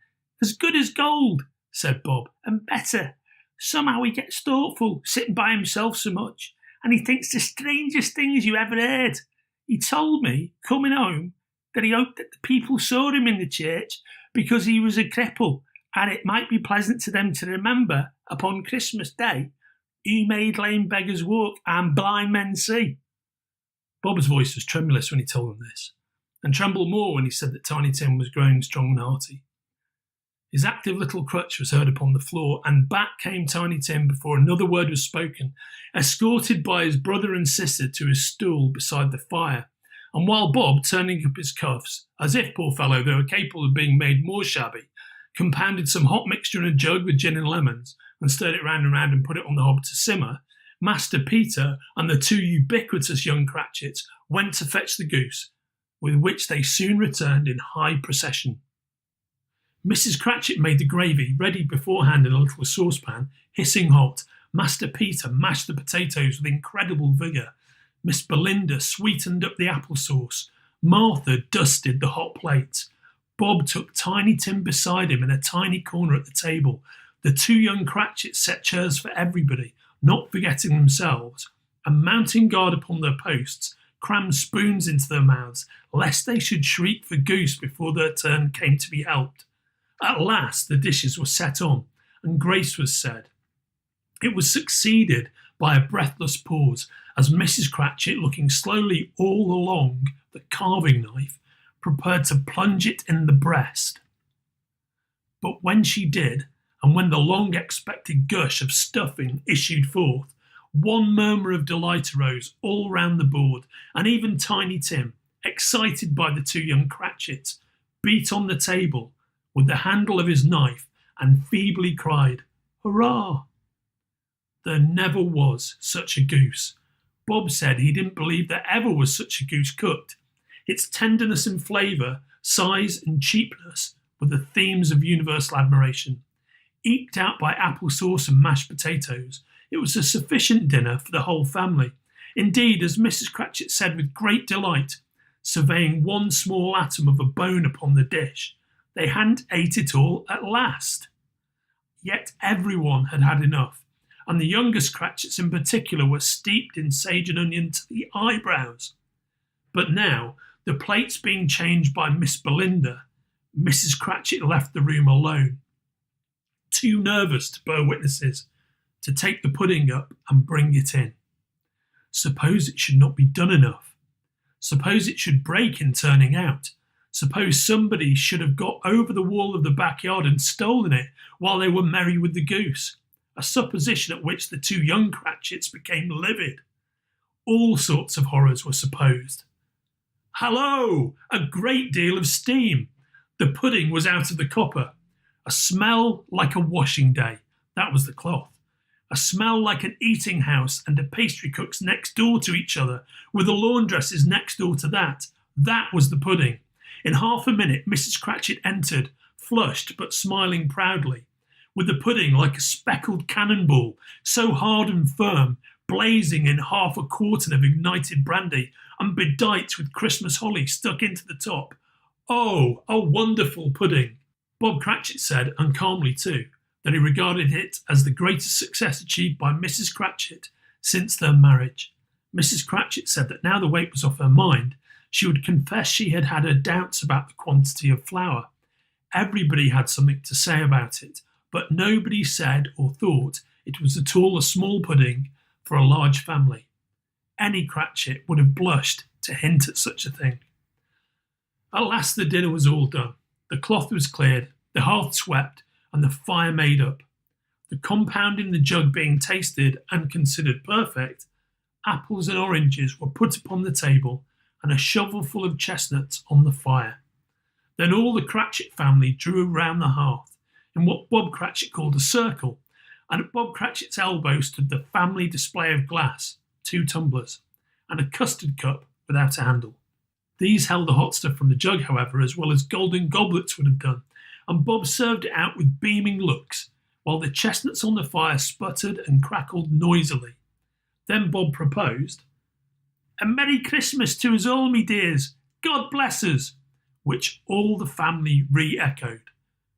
"As good as gold," said Bob, "and better. Somehow he gets thoughtful, sitting by himself so much, and he thinks the strangest things you ever heard. He told me, coming home, that he hoped that the people saw him in the church because he was a cripple, and it might be pleasant to them to remember, upon Christmas Day, he made lame beggars walk and blind men see." Bob's voice was tremulous when he told them this, and trembled more when he said that Tiny Tim was growing strong and hearty. His active little crutch was heard upon the floor, and back came Tiny Tim before another word was spoken, escorted by his brother and sister to his stool beside the fire. And while Bob, turning up his cuffs, as if, poor fellow, they were capable of being made more shabby, compounded some hot mixture in a jug with gin and lemons, and stirred it round and round and put it on the hob to simmer, Master Peter and the two ubiquitous young Cratchits went to fetch the goose, with which they soon returned in high procession. Mrs. Cratchit made the gravy ready beforehand in a little saucepan, hissing hot. Master Peter mashed the potatoes with incredible vigour. Miss Belinda sweetened up the applesauce. Martha dusted the hot plates. Bob took Tiny Tim beside him in a tiny corner at the table. The two young Cratchits set chairs for everybody, not forgetting themselves, and mounting guard upon their posts, crammed spoons into their mouths, lest they should shriek for goose before their turn came to be helped. At last the dishes were set on, and grace was said. It was succeeded by a breathless pause, as Mrs. Cratchit, looking slowly all along the carving knife, prepared to plunge it in the breast. But when she did, and when the long-expected gush of stuffing issued forth, one murmur of delight arose all round the board, and even Tiny Tim, excited by the two young Cratchits, beat on the table with the handle of his knife and feebly cried, "Hurrah!" There never was such a goose. Bob said he didn't believe there ever was such a goose cooked. Its tenderness and flavour, size and cheapness were the themes of universal admiration. Eked out by applesauce and mashed potatoes, it was a sufficient dinner for the whole family. Indeed, as Mrs. Cratchit said with great delight, surveying one small atom of a bone upon the dish, they hadn't ate it all at last. Yet everyone had had enough, and the youngest Cratchits in particular were steeped in sage and onion to the eyebrows. But now, the plates being changed by Miss Belinda, Mrs. Cratchit left the room alone, too nervous to bear witnesses, to take the pudding up and bring it in. Suppose it should not be done enough. Suppose it should break in turning out. Suppose somebody should have got over the wall of the backyard and stolen it while they were merry with the goose, a supposition at which the two young Cratchits became livid. All sorts of horrors were supposed. Hallo! A great deal of steam. The pudding was out of the copper. A smell like a washing day. That was the cloth. A smell like an eating house and a pastry cook's next door to each other, with the laundresses next door to that. That was the pudding. In half a minute, Mrs. Cratchit entered, flushed but smiling proudly, with the pudding like a speckled cannonball, so hard and firm, blazing in half a quartern of ignited brandy, and bedight with Christmas holly stuck into the top. Oh, a wonderful pudding! Bob Cratchit said, and calmly too, that he regarded it as the greatest success achieved by Mrs. Cratchit since their marriage. Mrs. Cratchit said that now the weight was off her mind, she would confess she had had her doubts about the quantity of flour. Everybody had something to say about it, but nobody said or thought it was at all a small pudding for a large family. Any Cratchit would have blushed to hint at such a thing. At last the dinner was all done. The cloth was cleared, the hearth swept, and the fire made up. The compound in the jug being tasted and considered perfect, apples and oranges were put upon the table and a shovelful of chestnuts on the fire. Then all the Cratchit family drew round the hearth in what Bob Cratchit called a circle, and at Bob Cratchit's elbow stood the family display of glass, 2 tumblers, and a custard cup without a handle. These held the hot stuff from the jug, however, as well as golden goblets would have done, and Bob served it out with beaming looks, while the chestnuts on the fire sputtered and crackled noisily. Then Bob proposed, "A Merry Christmas to us all, me dears. God bless us," which all the family re-echoed.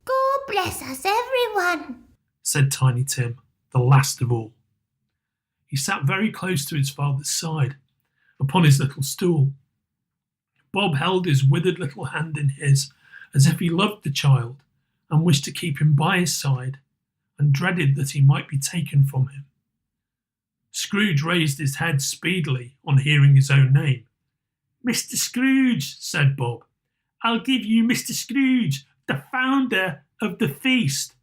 God bless us, everyone, said Tiny Tim, the last of all. He sat very close to his father's side, upon his little stool. Bob held his withered little hand in his, as if he loved the child and wished to keep him by his side, and dreaded that he might be taken from him. Scrooge raised his head speedily on hearing his own name. "Mr. Scrooge," said Bob. "I'll give you Mr. Scrooge, the founder of the feast."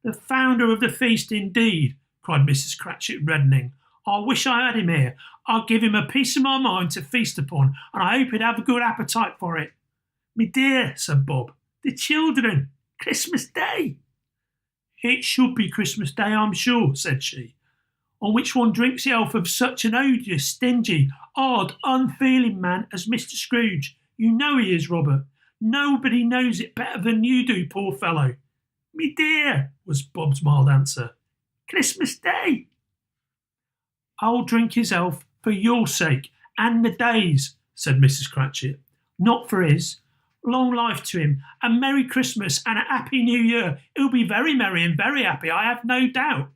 "The founder of the feast, indeed," cried Mrs. Cratchit, reddening. "I wish I had him here. I'll give him a piece of my mind to feast upon, and I hope he'd have a good appetite for it." "Me dear," said Bob, "the children, Christmas Day." "It should be Christmas Day, I'm sure," said she, "on which one drinks the health of such an odious, stingy, odd, unfeeling man as Mr. Scrooge. You know he is, Robert. Nobody knows it better than you do, poor fellow." "Me dear," was Bob's mild answer, "Christmas Day." "I'll drink his health for your sake and the day's," said Mrs. Cratchit. "Not for his. Long life to him, a Merry Christmas and a Happy New Year. He'll be very merry and very happy, I have no doubt."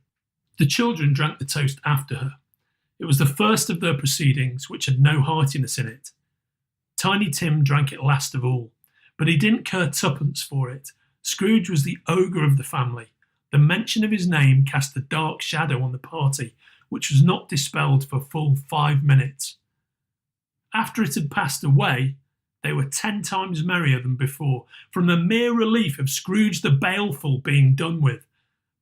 The children drank the toast after her. It was the first of their proceedings which had no heartiness in it. Tiny Tim drank it last of all, but he didn't care twopence for it. Scrooge was the ogre of the family. The mention of his name cast a dark shadow on the party, which was not dispelled for full 5 minutes. After it had passed away, they were 10 times merrier than before, from the mere relief of Scrooge the Baleful being done with.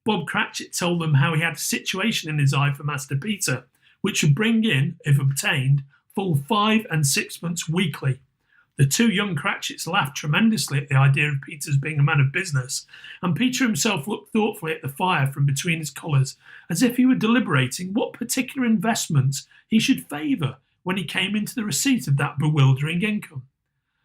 Bob Cratchit told them how he had a situation in his eye for Master Peter, which would bring in, if obtained, full 5 and 6pence weekly. The 2 young Cratchits laughed tremendously at the idea of Peter's being a man of business, and Peter himself looked thoughtfully at the fire from between his collars, as if he were deliberating what particular investments he should favour when he came into the receipt of that bewildering income.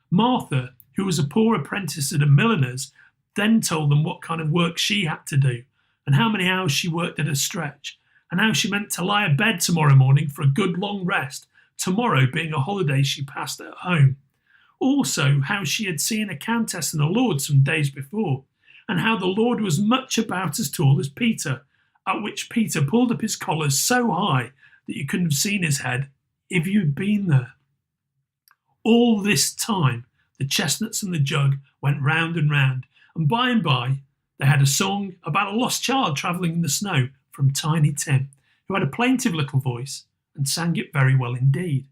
Martha, who was a poor apprentice at a milliner's, then told them what kind of work she had to do, and how many hours she worked at a stretch, and how she meant to lie abed tomorrow morning for a good long rest, tomorrow being a holiday she passed at home. Also, how she had seen a countess and a lord some days before, and how the lord was much about as tall as Peter, at which Peter pulled up his collars so high that you couldn't have seen his head if you'd been there. All this time, the chestnuts and the jug went round and round, and by they had a song about a lost child travelling in the snow for from Tiny Tim, who had a plaintive little voice and sang it very well indeed.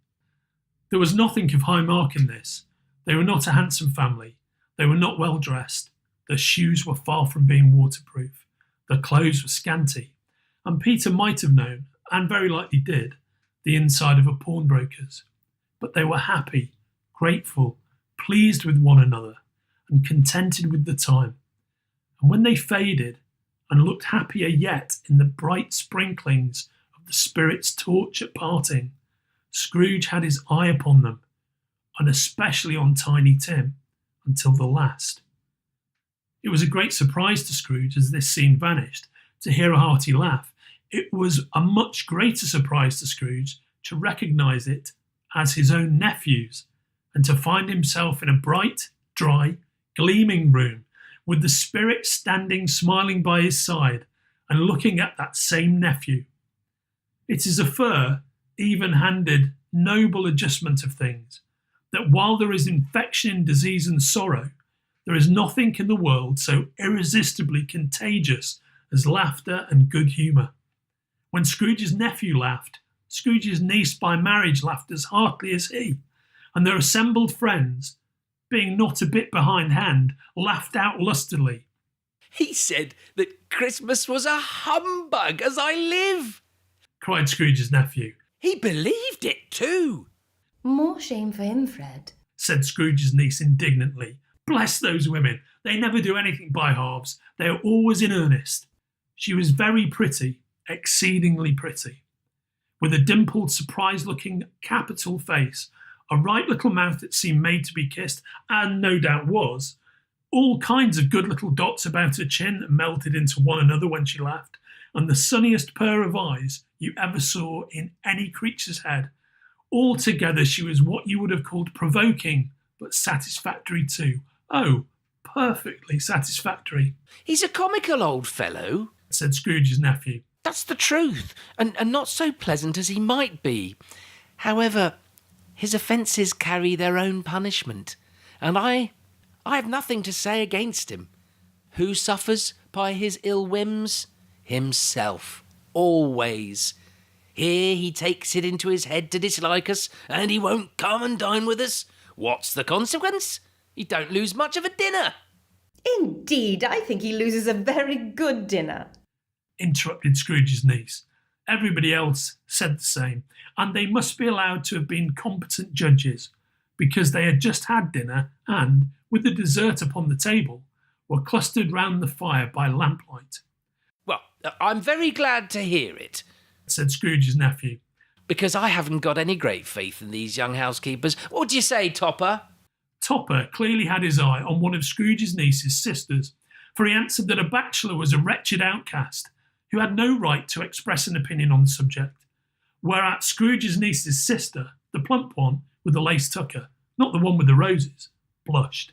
There was nothing of high mark in this. They were not a handsome family. They were not well dressed. Their shoes were far from being waterproof. Their clothes were scanty. And Peter might have known, and very likely did, the inside of a pawnbroker's. But they were happy, grateful, pleased with one another, and contented with the time. And when they faded, and looked happier yet in the bright sprinklings of the Spirit's torch at parting, Scrooge had his eye upon them, and especially on Tiny Tim, until the last. It was a great surprise to Scrooge as this scene vanished, to hear a hearty laugh. It was a much greater surprise to Scrooge to recognise it as his own nephew's, and to find himself in a bright, dry, gleaming room, with the Spirit standing smiling by his side and looking at that same nephew. It is a fair, even-handed, noble adjustment of things, that while there is infection, disease and sorrow, there is nothing in the world so irresistibly contagious as laughter and good humour. When Scrooge's nephew laughed, Scrooge's niece by marriage laughed as heartily as he, and their assembled friends, being not a bit behindhand, laughed out lustily. He said that Christmas was a humbug, as I live, cried Scrooge's nephew. He believed it too. More shame for him, Fred, said Scrooge's niece indignantly. Bless those women. They never do anything by halves. They are always in earnest. She was very pretty, exceedingly pretty, with a dimpled, surprised-looking, capital face, a right little mouth that seemed made to be kissed, and no doubt was, all kinds of good little dots about her chin that melted into one another when she laughed, and the sunniest pair of eyes you ever saw in any creature's head. Altogether she was what you would have called provoking, but satisfactory too. Oh, perfectly satisfactory. He's a comical old fellow, said Scrooge's nephew. That's the truth, and not so pleasant as he might be. However, his offences carry their own punishment, and I have nothing to say against him. Who suffers by his ill whims? Himself, always. Here he takes it into his head to dislike us, and he won't come and dine with us. What's the consequence? He don't lose much of a dinner. Indeed, I think he loses a very good dinner, interrupted Scrooge's niece. Everybody else said the same, and they must be allowed to have been competent judges, because they had just had dinner and, with the dessert upon the table, were clustered round the fire by lamplight. Well, I'm very glad to hear it, said Scrooge's nephew, because I haven't got any great faith in these young housekeepers. What do you say, Topper? Topper clearly had his eye on one of Scrooge's niece's sisters, for he answered that a bachelor was a wretched outcast who had no right to express an opinion on the subject, whereat Scrooge's niece's sister, the plump one with the lace tucker, not the one with the roses, blushed.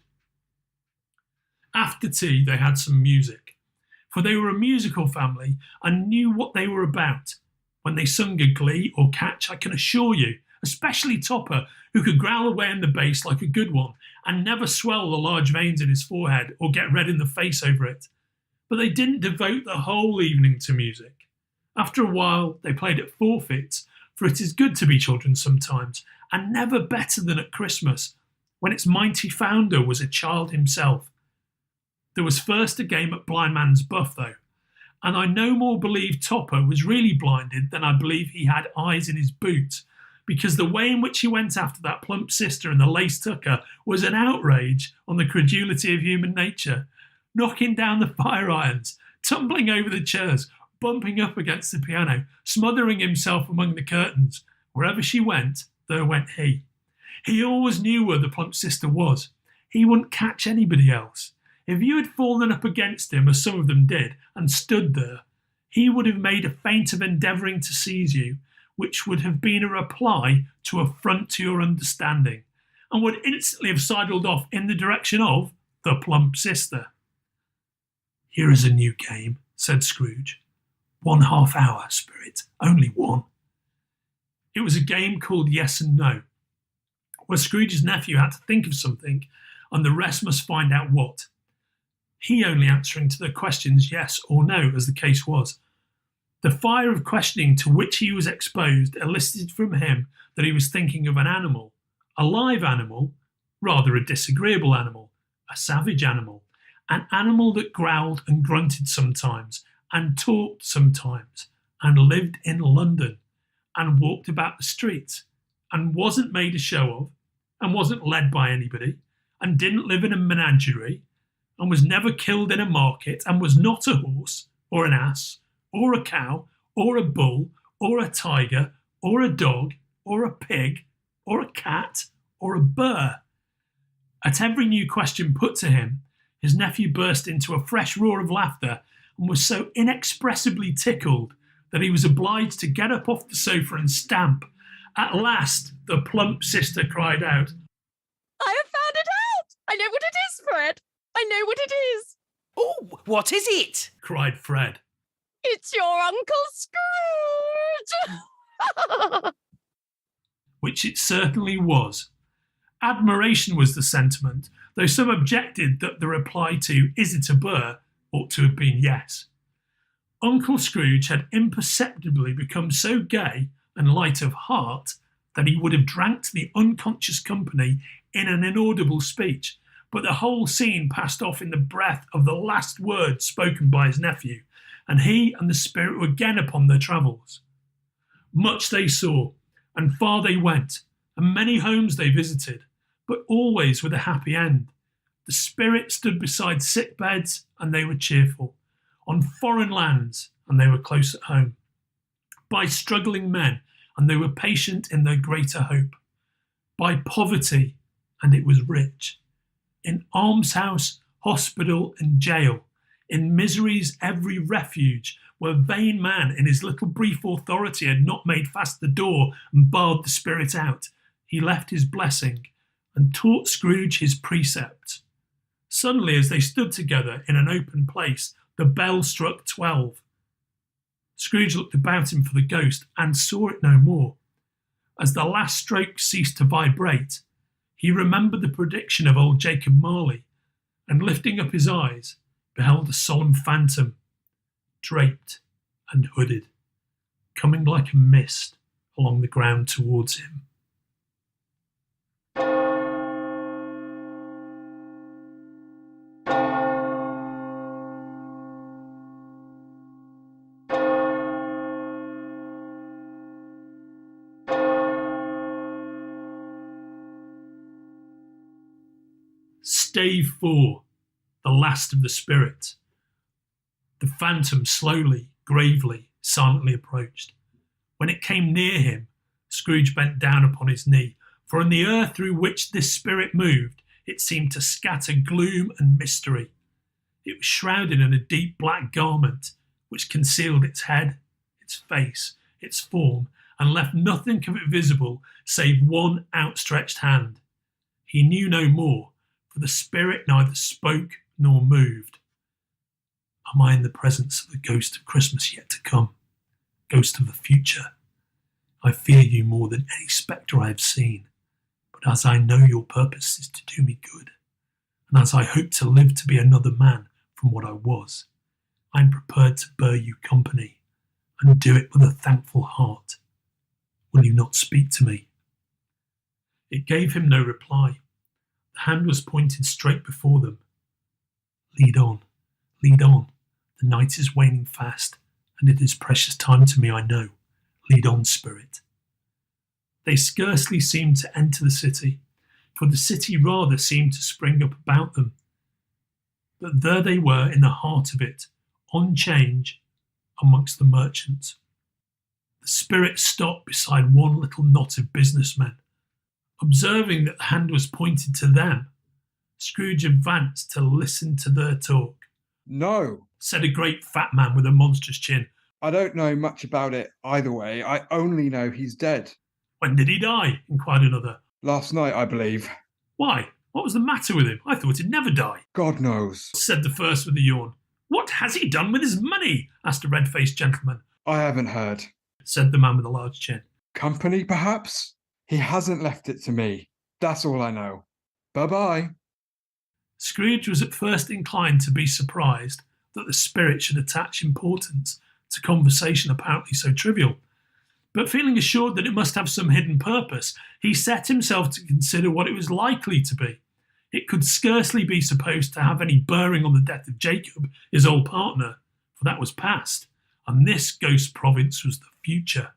After tea they had some music, for they were a musical family and knew what they were about. When they sung a glee or catch, I can assure you, especially Topper, who could growl away in the bass like a good one and never swell the large veins in his forehead or get red in the face over it. But they didn't devote the whole evening to music. After a while, they played at forfeits, for it is good to be children sometimes, and never better than at Christmas, when its mighty founder was a child himself. There was first a game at Blind Man's Buff, though, and I no more believe Topper was really blinded than I believe he had eyes in his boot, because the way in which he went after that plump sister and the lace tucker was an outrage on the credulity of human nature, knocking down the fire irons, tumbling over the chairs, bumping up against the piano, smothering himself among the curtains. Wherever she went, there went he. He always knew where the plump sister was. He wouldn't catch anybody else. If you had fallen up against him, as some of them did, and stood there, he would have made a feint of endeavouring to seize you, which would have been a reply to affront to your understanding, and would instantly have sidled off in the direction of the plump sister. Here is a new game, said Scrooge. 1/2 hour, Spirit, only one. It was a game called Yes and No, where Scrooge's nephew had to think of something, and the rest must find out what. He only answering to the questions yes or no, as the case was. The fire of questioning to which he was exposed elicited from him that he was thinking of an animal, a live animal, rather a disagreeable animal, a savage animal, an animal that growled and grunted sometimes, and talked sometimes, and lived in London, and walked about the streets, and wasn't made a show of, and wasn't led by anybody, and didn't live in a menagerie, and was never killed in a market, and was not a horse, or an ass, or a cow, or a bull, or a tiger, or a dog, or a pig, or a cat, or a burr. At every new question put to him, his nephew burst into a fresh roar of laughter and was so inexpressibly tickled that he was obliged to get up off the sofa and stamp. At last, the plump sister cried out, I have found it out! I know what it is, Fred! I know what it is! Oh, what is it? cried Fred. It's your Uncle Scrooge! Which it certainly was. Admiration was the sentiment, though some objected that the reply to "Is it a burr?" ought to have been yes. Uncle Scrooge had imperceptibly become so gay and light of heart that he would have drank to the unconscious company in an inaudible speech, but the whole scene passed off in the breath of the last words spoken by his nephew, and he and the spirit were again upon their travels. Much they saw, and far they went, and many homes they visited, but always with a happy end. The spirit stood beside sick beds, and they were cheerful, on foreign lands, and they were close at home, by struggling men, and they were patient in their greater hope, by poverty, and it was rich, in almshouse, hospital, and jail, in misery's every refuge, where vain man in his little brief authority had not made fast the door and barred the spirit out, he left his blessing and taught Scrooge his precepts. Suddenly, as they stood together in an open place, the bell struck 12. Scrooge looked about him for the ghost and saw it no more. As the last stroke ceased to vibrate, he remembered the prediction of old Jacob Marley, and lifting up his eyes, beheld a solemn phantom, draped and hooded, coming like a mist along the ground towards him. Stave 4, the last of the spirit. The phantom slowly, gravely, silently approached. When it came near him, Scrooge bent down upon his knee, for in the earth through which this spirit moved, it seemed to scatter gloom and mystery. It was shrouded in a deep black garment, which concealed its head, its face, its form, and left nothing of it visible save one outstretched hand. He knew no more, for the spirit neither spoke nor moved. Am I in the presence of the ghost of Christmas yet to come? Ghost of the future? I fear you more than any spectre I have seen, but as I know your purpose is to do me good, and as I hope to live to be another man from what I was, I am prepared to bear you company, and do it with a thankful heart. Will you not speak to me? It gave him no reply. The hand was pointed straight before them. Lead on, lead on. The night is waning fast, and it is precious time to me, I know. Lead on, spirit. They scarcely seemed to enter the city, for the city rather seemed to spring up about them. But there they were in the heart of it, on 'change, amongst the merchants. The spirit stopped beside one little knot of businessmen. Observing that the hand was pointed to them, Scrooge advanced to listen to their talk. No, said a great fat man with a monstrous chin. I don't know much about it either way. I only know he's dead. When did he die? Inquired another. Last night, I believe. Why? What was the matter with him? I thought he'd never die. God knows, said the first with a yawn. What has he done with his money? Asked a red-faced gentleman. I haven't heard, said the man with a large chin. Company, perhaps? He hasn't left it to me. That's all I know. Bye-bye. Scrooge was at first inclined to be surprised that the spirit should attach importance to conversation apparently so trivial. But feeling assured that it must have some hidden purpose, he set himself to consider what it was likely to be. It could scarcely be supposed to have any bearing on the death of Jacob, his old partner, for that was past, and this ghost province was the future.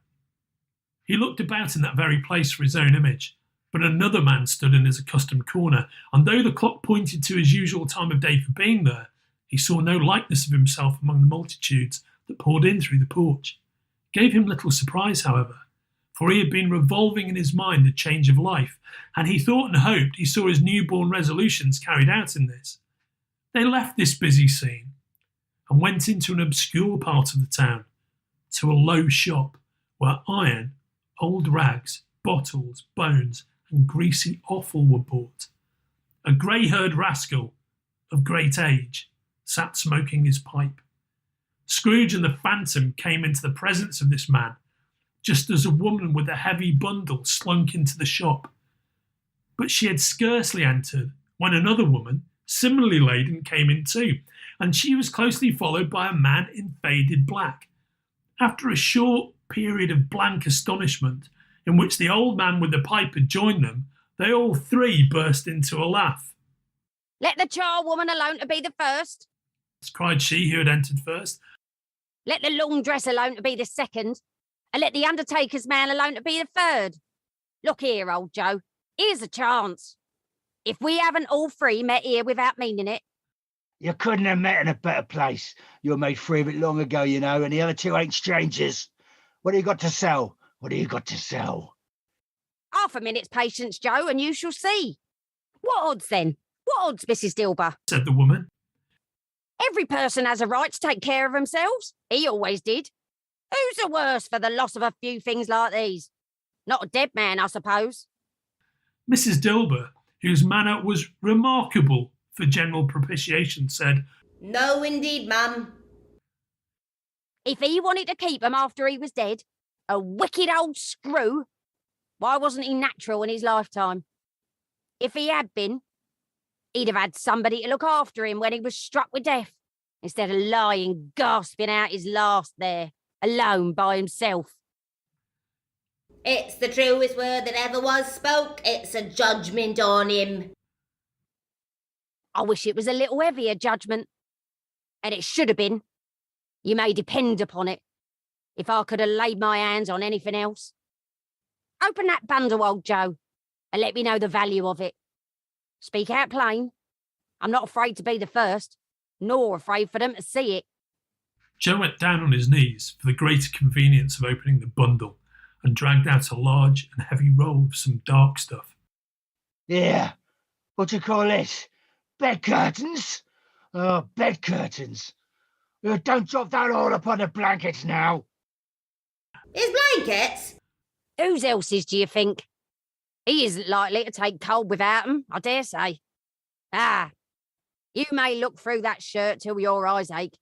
He looked about in that very place for his own image, but another man stood in his accustomed corner, and though the clock pointed to his usual time of day for being there, he saw no likeness of himself among the multitudes that poured in through the porch. It gave him little surprise, however, for he had been revolving in his mind a change of life, and he thought and hoped he saw his newborn resolutions carried out in this. They left this busy scene and went into an obscure part of the town, to a low shop where iron, old rags, bottles, bones, and greasy offal were bought. A grey-haired rascal of great age sat smoking his pipe. Scrooge and the Phantom came into the presence of this man, just as a woman with a heavy bundle slunk into the shop. But she had scarcely entered when another woman, similarly laden, came in too, and she was closely followed by a man in faded black. After a short period of blank astonishment, in which the old man with the pipe had joined them, they all three burst into a laugh. Let the charwoman alone to be the first. Cried she who had entered first. Let the laundress alone to be the second. And let the undertaker's man alone to be the third. Look here, old Joe, here's a chance. If we haven't all three met here without meaning it. You couldn't have met in a better place. You were made free of it long ago, you know, and the other two ain't strangers. What do you got to sell? What do you got to sell? Half a minute's patience, Joe, and you shall see. What odds, then? What odds, Mrs. Dilber? Said the woman. Every person has a right to take care of themselves. He always did. Who's the worse for the loss of a few things like these? Not a dead man, I suppose. Mrs. Dilber, whose manner was remarkable for general propitiation, said, No, indeed, ma'am. If he wanted to keep him after he was dead, a wicked old screw, why wasn't he natural in his lifetime? If he had been, he'd have had somebody to look after him when he was struck with death, instead of lying, gasping out his last there, alone by himself. It's the truest word that ever was spoke. It's a judgment on him. I wish it was a little heavier judgment. And it should have been. You may depend upon it. If I could have laid my hands on anything else. Open that bundle, old Joe, and let me know the value of it. Speak out plain. I'm not afraid to be the first, nor afraid for them to see it. Joe went down on his knees for the greater convenience of opening the bundle and dragged out a large and heavy roll of some dark stuff. Yeah, what do you call this? Bed curtains? Oh, bed curtains. Don't drop that all upon the blankets now. His blankets? Whose else's, do you think? He isn't likely to take cold without 'em, I dare say. Ah, you may look through that shirt till your eyes ache,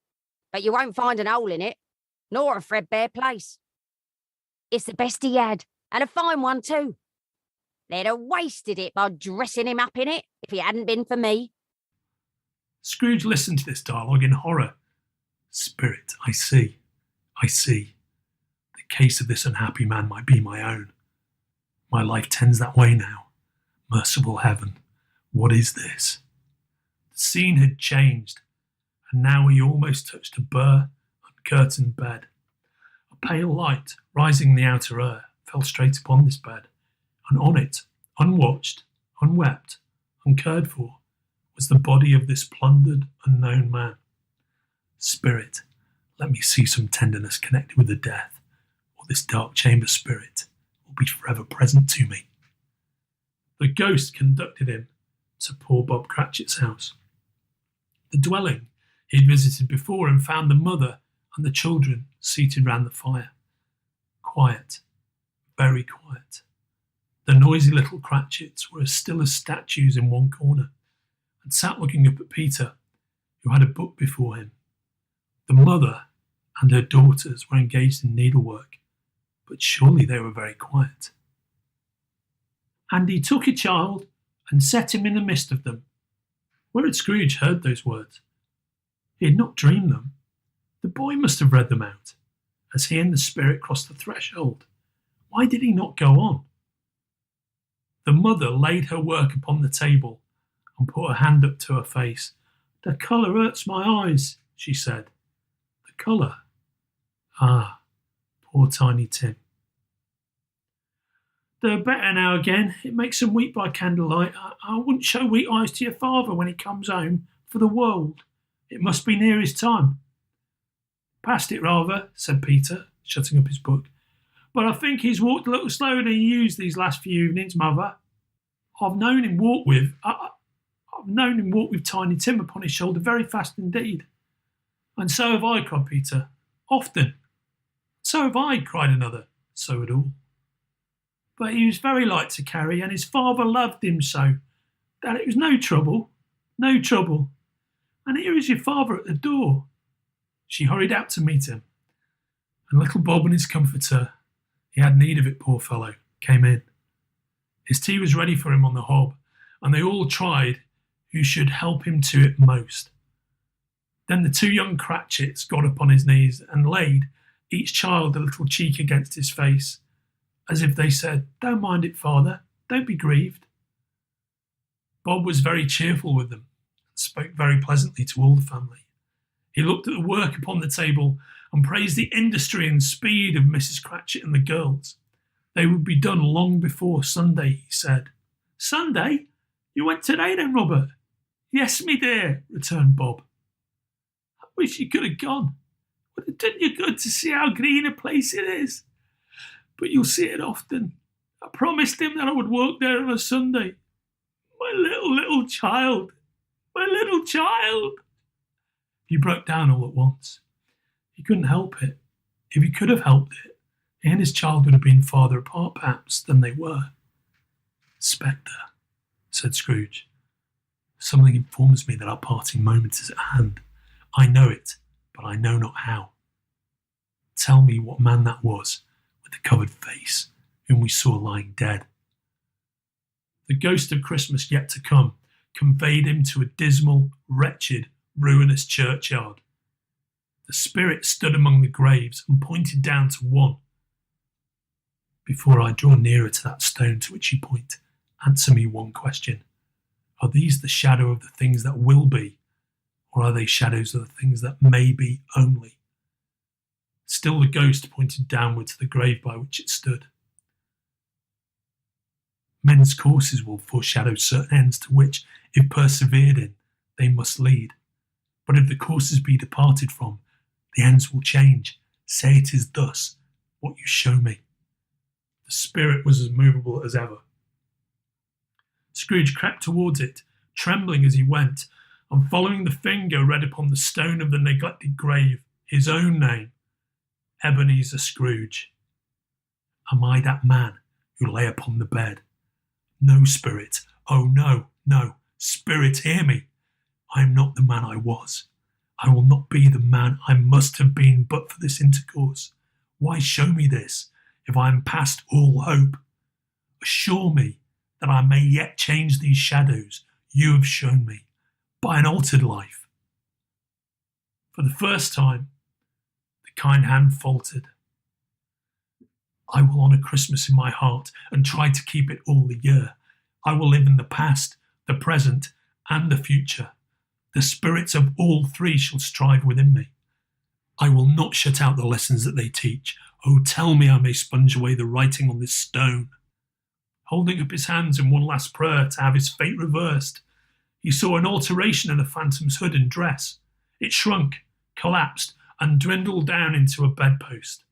but you won't find an hole in it, nor a threadbare place. It's the best he had, and a fine one too. They'd have wasted it by dressing him up in it if it hadn't been for me. Scrooge listened to this dialogue in horror. Spirit, I see. I see. The case of this unhappy man might be my own. My life tends that way now. Merciful heaven, what is this? The scene had changed, and now he almost touched a bare, uncurtained bed. A pale light, rising in the outer air, fell straight upon this bed, and on it, unwatched, unwept, uncared for, was the body of this plundered, unknown man. Spirit, let me see some tenderness connected with the death, or this dark chamber spirit will be forever present to me. The ghost conducted him to poor Bob Cratchit's house. The dwelling he had visited before and found the mother and the children seated round the fire. Quiet, very quiet. The noisy little Cratchits were as still as statues in one corner, and sat looking up at Peter, who had a book before him. The mother and her daughters were engaged in needlework, but surely they were very quiet. And he took a child and set him in the midst of them. Where had Scrooge heard those words? He had not dreamed them. The boy must have read them out, as he and the spirit crossed the threshold. Why did he not go on? The mother laid her work upon the table and put her hand up to her face. "The colour hurts my eyes," she said. "The colour? Ah, poor Tiny Tim. They're better now again. It makes them weep by candlelight. I wouldn't show weak eyes to your father when he comes home for the world. It must be near his time." "Past it, rather," said Peter, shutting up his book. "But I think he's walked a little slower than he used these last few evenings, Mother. I've known him walk with Tiny Tim upon his shoulder very fast indeed." "And so have I," cried Peter. "Often." "So have I," cried another. So had all. "But he was very light to carry, and his father loved him so that it was no trouble. And here is your father at the door." She hurried out to meet him, and little Bob and his comforter, he had need of it, poor fellow, came in. His tea was ready for him on the hob, and they all tried who should help him to it most. Then the two young Cratchits got up on his knees and laid, each child a little cheek against his face, as if they said, "Don't mind it, father, don't be grieved." Bob was very cheerful with them, and spoke very pleasantly to all the family. He looked at the work upon the table and praised the industry and speed of Mrs. Cratchit and the girls. They would be done long before Sunday, he said. "Sunday? You went today then, Robert?" "Yes, me dear," returned Bob. "I wish you could have gone. Would have done you good to see how green a place it is. But you'll see it often. I promised him that I would walk there on a Sunday. My little child, my little child." He broke down all at once. He couldn't help it. If he could have helped it, he and his child would have been farther apart, perhaps, than they were. "Spectre," said Scrooge. "Something informs me that our parting moment is at hand. I know it, but I know not how. Tell me what man that was, with the covered face, whom we saw lying dead." The ghost of Christmas yet to come conveyed him to a dismal, wretched, ruinous churchyard. The spirit stood among the graves and pointed down to one. "Before I draw nearer to that stone to which you point, answer me one question. Are these the shadow of the things that will be, or are they shadows of the things that may be only?" Still the ghost pointed downward to the grave by which it stood. Men's courses will foreshadow certain ends to which, if persevered in, they must lead. But if the courses be departed from, the ends will change. Say it is thus, what you show me. The spirit was as movable as ever. Scrooge crept towards it, trembling as he went, and following the finger read upon the stone of the neglected grave his own name, Ebenezer Scrooge. Am I that man who lay upon the bed? No, spirit, oh no, no, spirit, hear me. I am not the man I was. I will not be the man I must have been but for this intercourse. Why show me this, if I am past all hope? Assure me that I may yet change these shadows you have shown me, by an altered life. For the first time, the kind hand faltered. I will honour Christmas in my heart and try to keep it all the year. I will live in the past, the present, and the future. The spirits of all three shall strive within me. I will not shut out the lessons that they teach. Oh, tell me I may sponge away the writing on this stone. Holding up his hands in one last prayer to have his fate reversed, he saw an alteration in the phantom's hood and dress. It shrunk, collapsed, and dwindled down into a bedpost.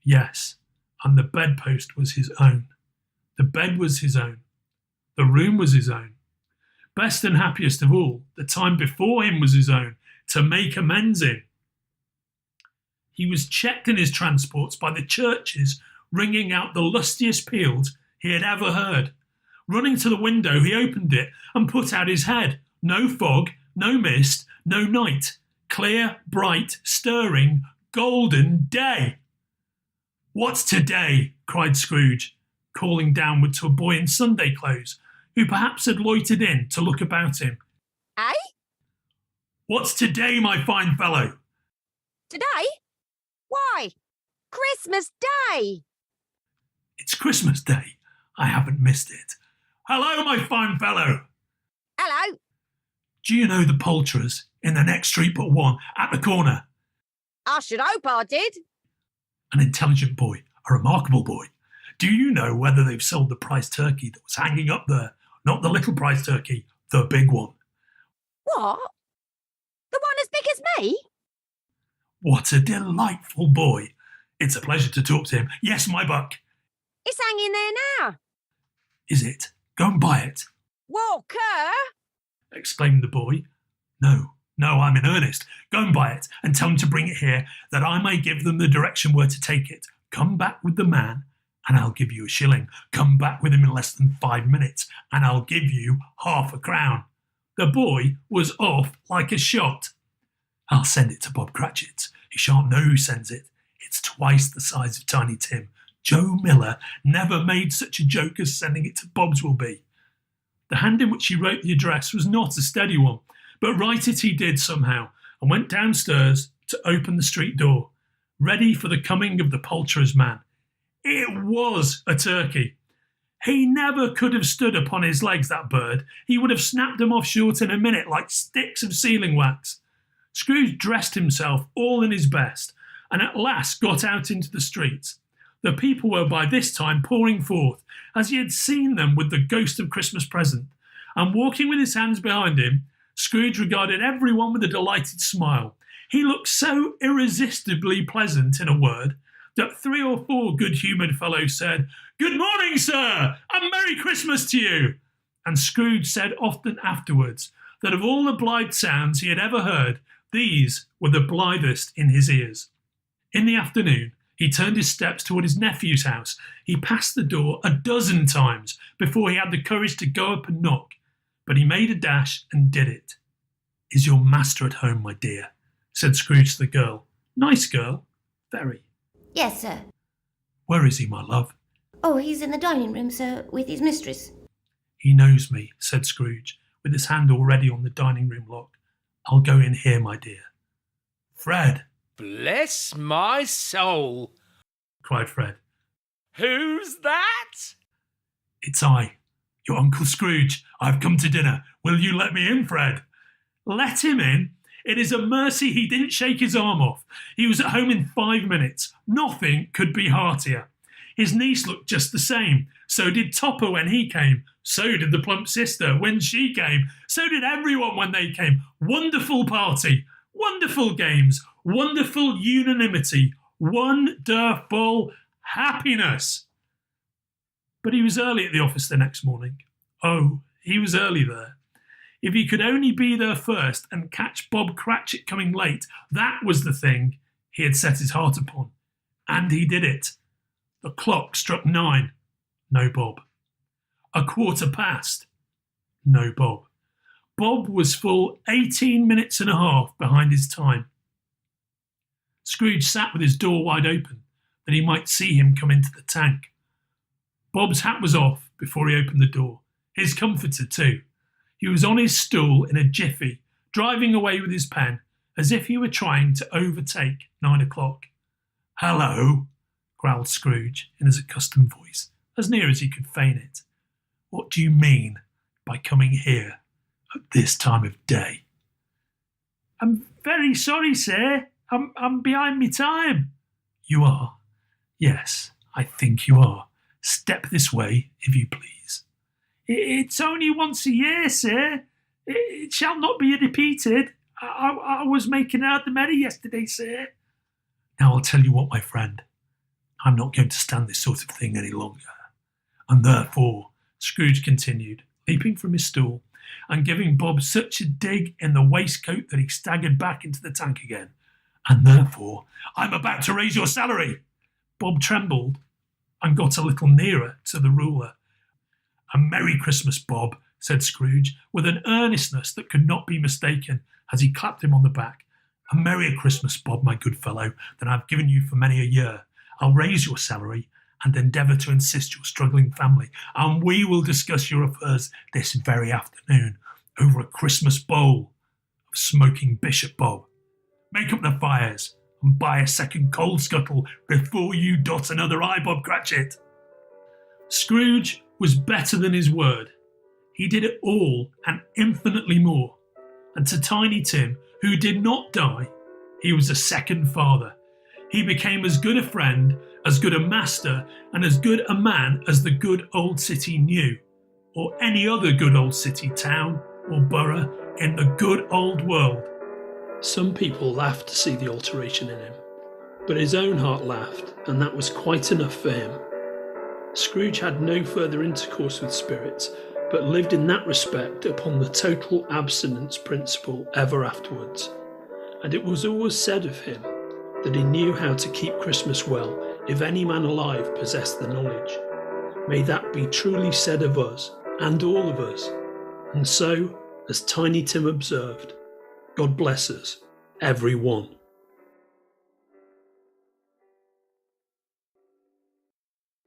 Yes, and the bedpost was his own. The bed was his own. The room was his own. Best and happiest of all, the time before him was his own, to make amends in. He was checked in his transports by the churches ringing out the lustiest peals he had ever heard. Running to the window, he opened it and put out his head. No fog, no mist, no night. Clear, bright, stirring, golden day. What's today? Cried Scrooge, calling downward to a boy in Sunday clothes, who perhaps had loitered in to look about him. Eh? What's today, my fine fellow? Today? Why? Christmas Day! It's Christmas Day. I haven't missed it. Hello, my fine fellow. Hello. Do you know the poulterers in the next street but one at the corner? I should hope I did. An intelligent boy, a remarkable boy. Do you know whether they've sold the prize turkey that was hanging up there? Not the little prize turkey, the big one. What? The one as big as me? What a delightful boy. It's a pleasure to talk to him. Yes, my buck. It's hanging there now. Is it? Go and buy it. Walker! Exclaimed the boy. No, I'm in earnest. Go and buy it and tell them to bring it here that I may give them the direction where to take it. Come back with the man and I'll give you a shilling. Come back with him in less than 5 minutes and I'll give you half a crown. The boy was off like a shot. I'll send it to Bob Cratchit's. He shan't know who sends it. It's twice the size of Tiny Tim. Joe Miller never made such a joke as sending it to Bob's will be. The hand in which he wrote the address was not a steady one, but write it he did somehow, and went downstairs to open the street door, ready for the coming of the poulterer's man. It was a turkey. He never could have stood upon his legs, that bird. He would have snapped them off short in a minute like sticks of sealing wax. Scrooge dressed himself all in his best, and at last got out into the streets. The people were by this time pouring forth, as he had seen them with the ghost of Christmas present, and walking with his hands behind him, Scrooge regarded everyone with a delighted smile. He looked so irresistibly pleasant, in a word, that 3 or 4 good-humoured fellows said, "Good morning, sir, and Merry Christmas to you." And Scrooge said often afterwards that of all the blithe sounds he had ever heard, these were the blithest in his ears. In the afternoon, he turned his steps toward his nephew's house. He passed the door a dozen times before he had the courage to go up and knock, but he made a dash and did it. "Is your master at home, my dear?" said Scrooge to the girl. Nice girl. Very. Yes, sir. "Where is he, my love?" Oh, he's in the dining room, sir, with his mistress. "He knows me," said Scrooge, with his hand already on the dining room lock. "I'll go in here, my dear." "Fred!" Bless my soul, cried Fred. Who's that? "It's I, your Uncle Scrooge. I've come to dinner. Will you let me in, Fred?" Let him in? It is a mercy he didn't shake his arm off. He was at home in 5 minutes. Nothing could be heartier. His niece looked just the same. So did Topper when he came. So did the plump sister when she came. So did everyone when they came. Wonderful party. Wonderful games. Wonderful unanimity. Wonderful happiness. But he was early at the office the next morning. Oh, he was early there. If he could only be there first and catch Bob Cratchit coming late, that was the thing he had set his heart upon. And he did it. The clock struck 9. No Bob. 1:15. No Bob. Bob was full 18 minutes and a half behind his time. Scrooge sat with his door wide open, that he might see him come into the tank. Bob's hat was off before he opened the door. His comforter, too. He was on his stool in a jiffy, driving away with his pen, as if he were trying to overtake 9 o'clock. "Hello," growled Scrooge in his accustomed voice, as near as he could feign it. "What do you mean by coming here at this time of day?" "I'm very sorry, sir. I'm behind me time." "You are? Yes, I think you are. Step this way, if you please." "It's only once a year, sir. It shall not be repeated. I was making out the merry yesterday, sir." "Now I'll tell you what, my friend. I'm not going to stand this sort of thing any longer. And therefore," Scrooge continued, leaping from his stool and giving Bob such a dig in the waistcoat that he staggered back into the tank again, "and therefore I'm about to raise your salary." Bob trembled and got a little nearer to the ruler. "A Merry Christmas, Bob," said Scrooge, with an earnestness that could not be mistaken, as he clapped him on the back. "A Merry Christmas, Bob, my good fellow, than I've given you for many a year. I'll raise your salary and endeavour to assist your struggling family, and we will discuss your affairs this very afternoon over a Christmas bowl of smoking Bishop Bob. Make up the fires. and buy a second coal scuttle before you dot another I, Bob Cratchit. Scrooge was better than his word. He did it all and infinitely more. And to Tiny Tim, who did not die, he was a second father. He became as good a friend, as good a master, and as good a man as the good old city knew, or any other good old city, town, or borough in the good old world. Some people laughed to see the alteration in him, but his own heart laughed, and that was quite enough for him. Scrooge had no further intercourse with spirits, but lived in that respect upon the total abstinence principle ever afterwards. And it was always said of him that he knew how to keep Christmas well, if any man alive possessed the knowledge. May that be truly said of us, and all of us. And so, as Tiny Tim observed, God bless us, every one.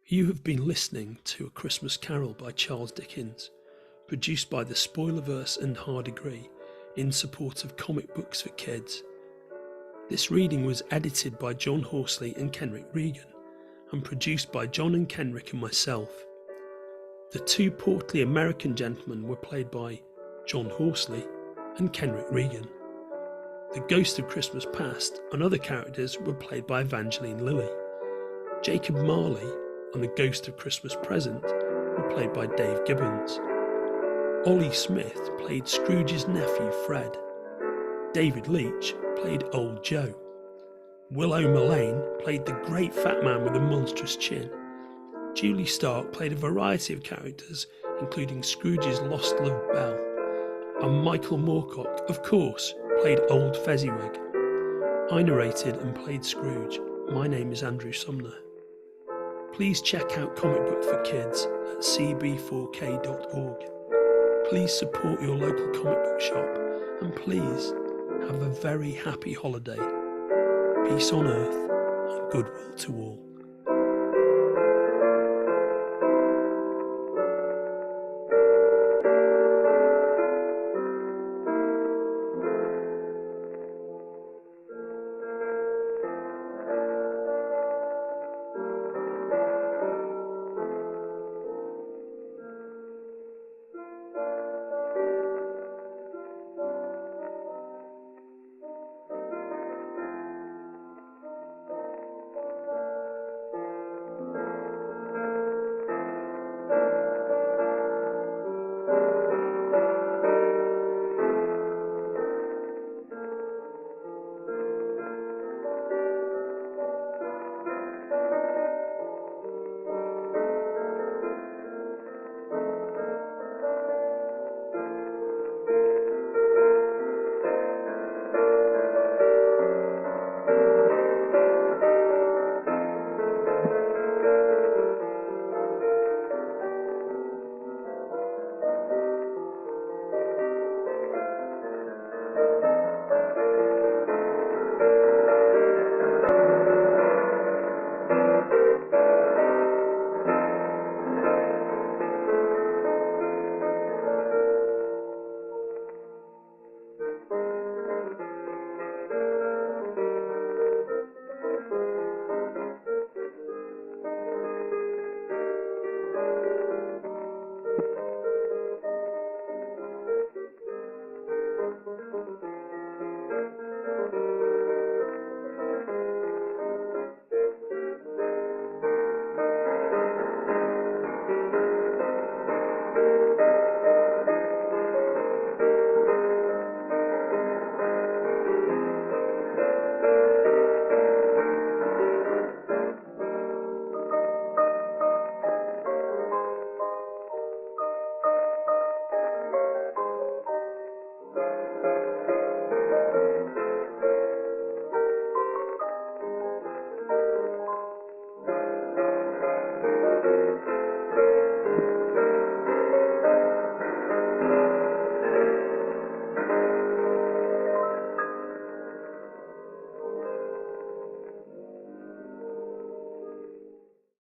You have been listening to A Christmas Carol by Charles Dickens, produced by the Spoilerverse and Hardegree in support of comic books for kids. This reading was edited by John Horsley and Kenrick Regan, and produced by John and Kenrick and myself. The two portly American gentlemen were played by John Horsley and Kenrick Regan. The Ghost of Christmas Past and other characters were played by Evangeline Lilly. Jacob Marley and the Ghost of Christmas Present were played by Dave Gibbons. Olly Smith played Scrooge's nephew Fred. David Leach played Old Joe. Willow Mullane played the great fat man with a monstrous chin. Julie Stark played a variety of characters, including Scrooge's lost love Belle. And Michael Moorcock, of course, played Old Fezziwig. I narrated and played Scrooge. My name is Andrew Sumner. Please check out Comic Book for Kids at cb4k.org. Please support your local comic book shop, and please have a very happy holiday. Peace on earth and goodwill to all.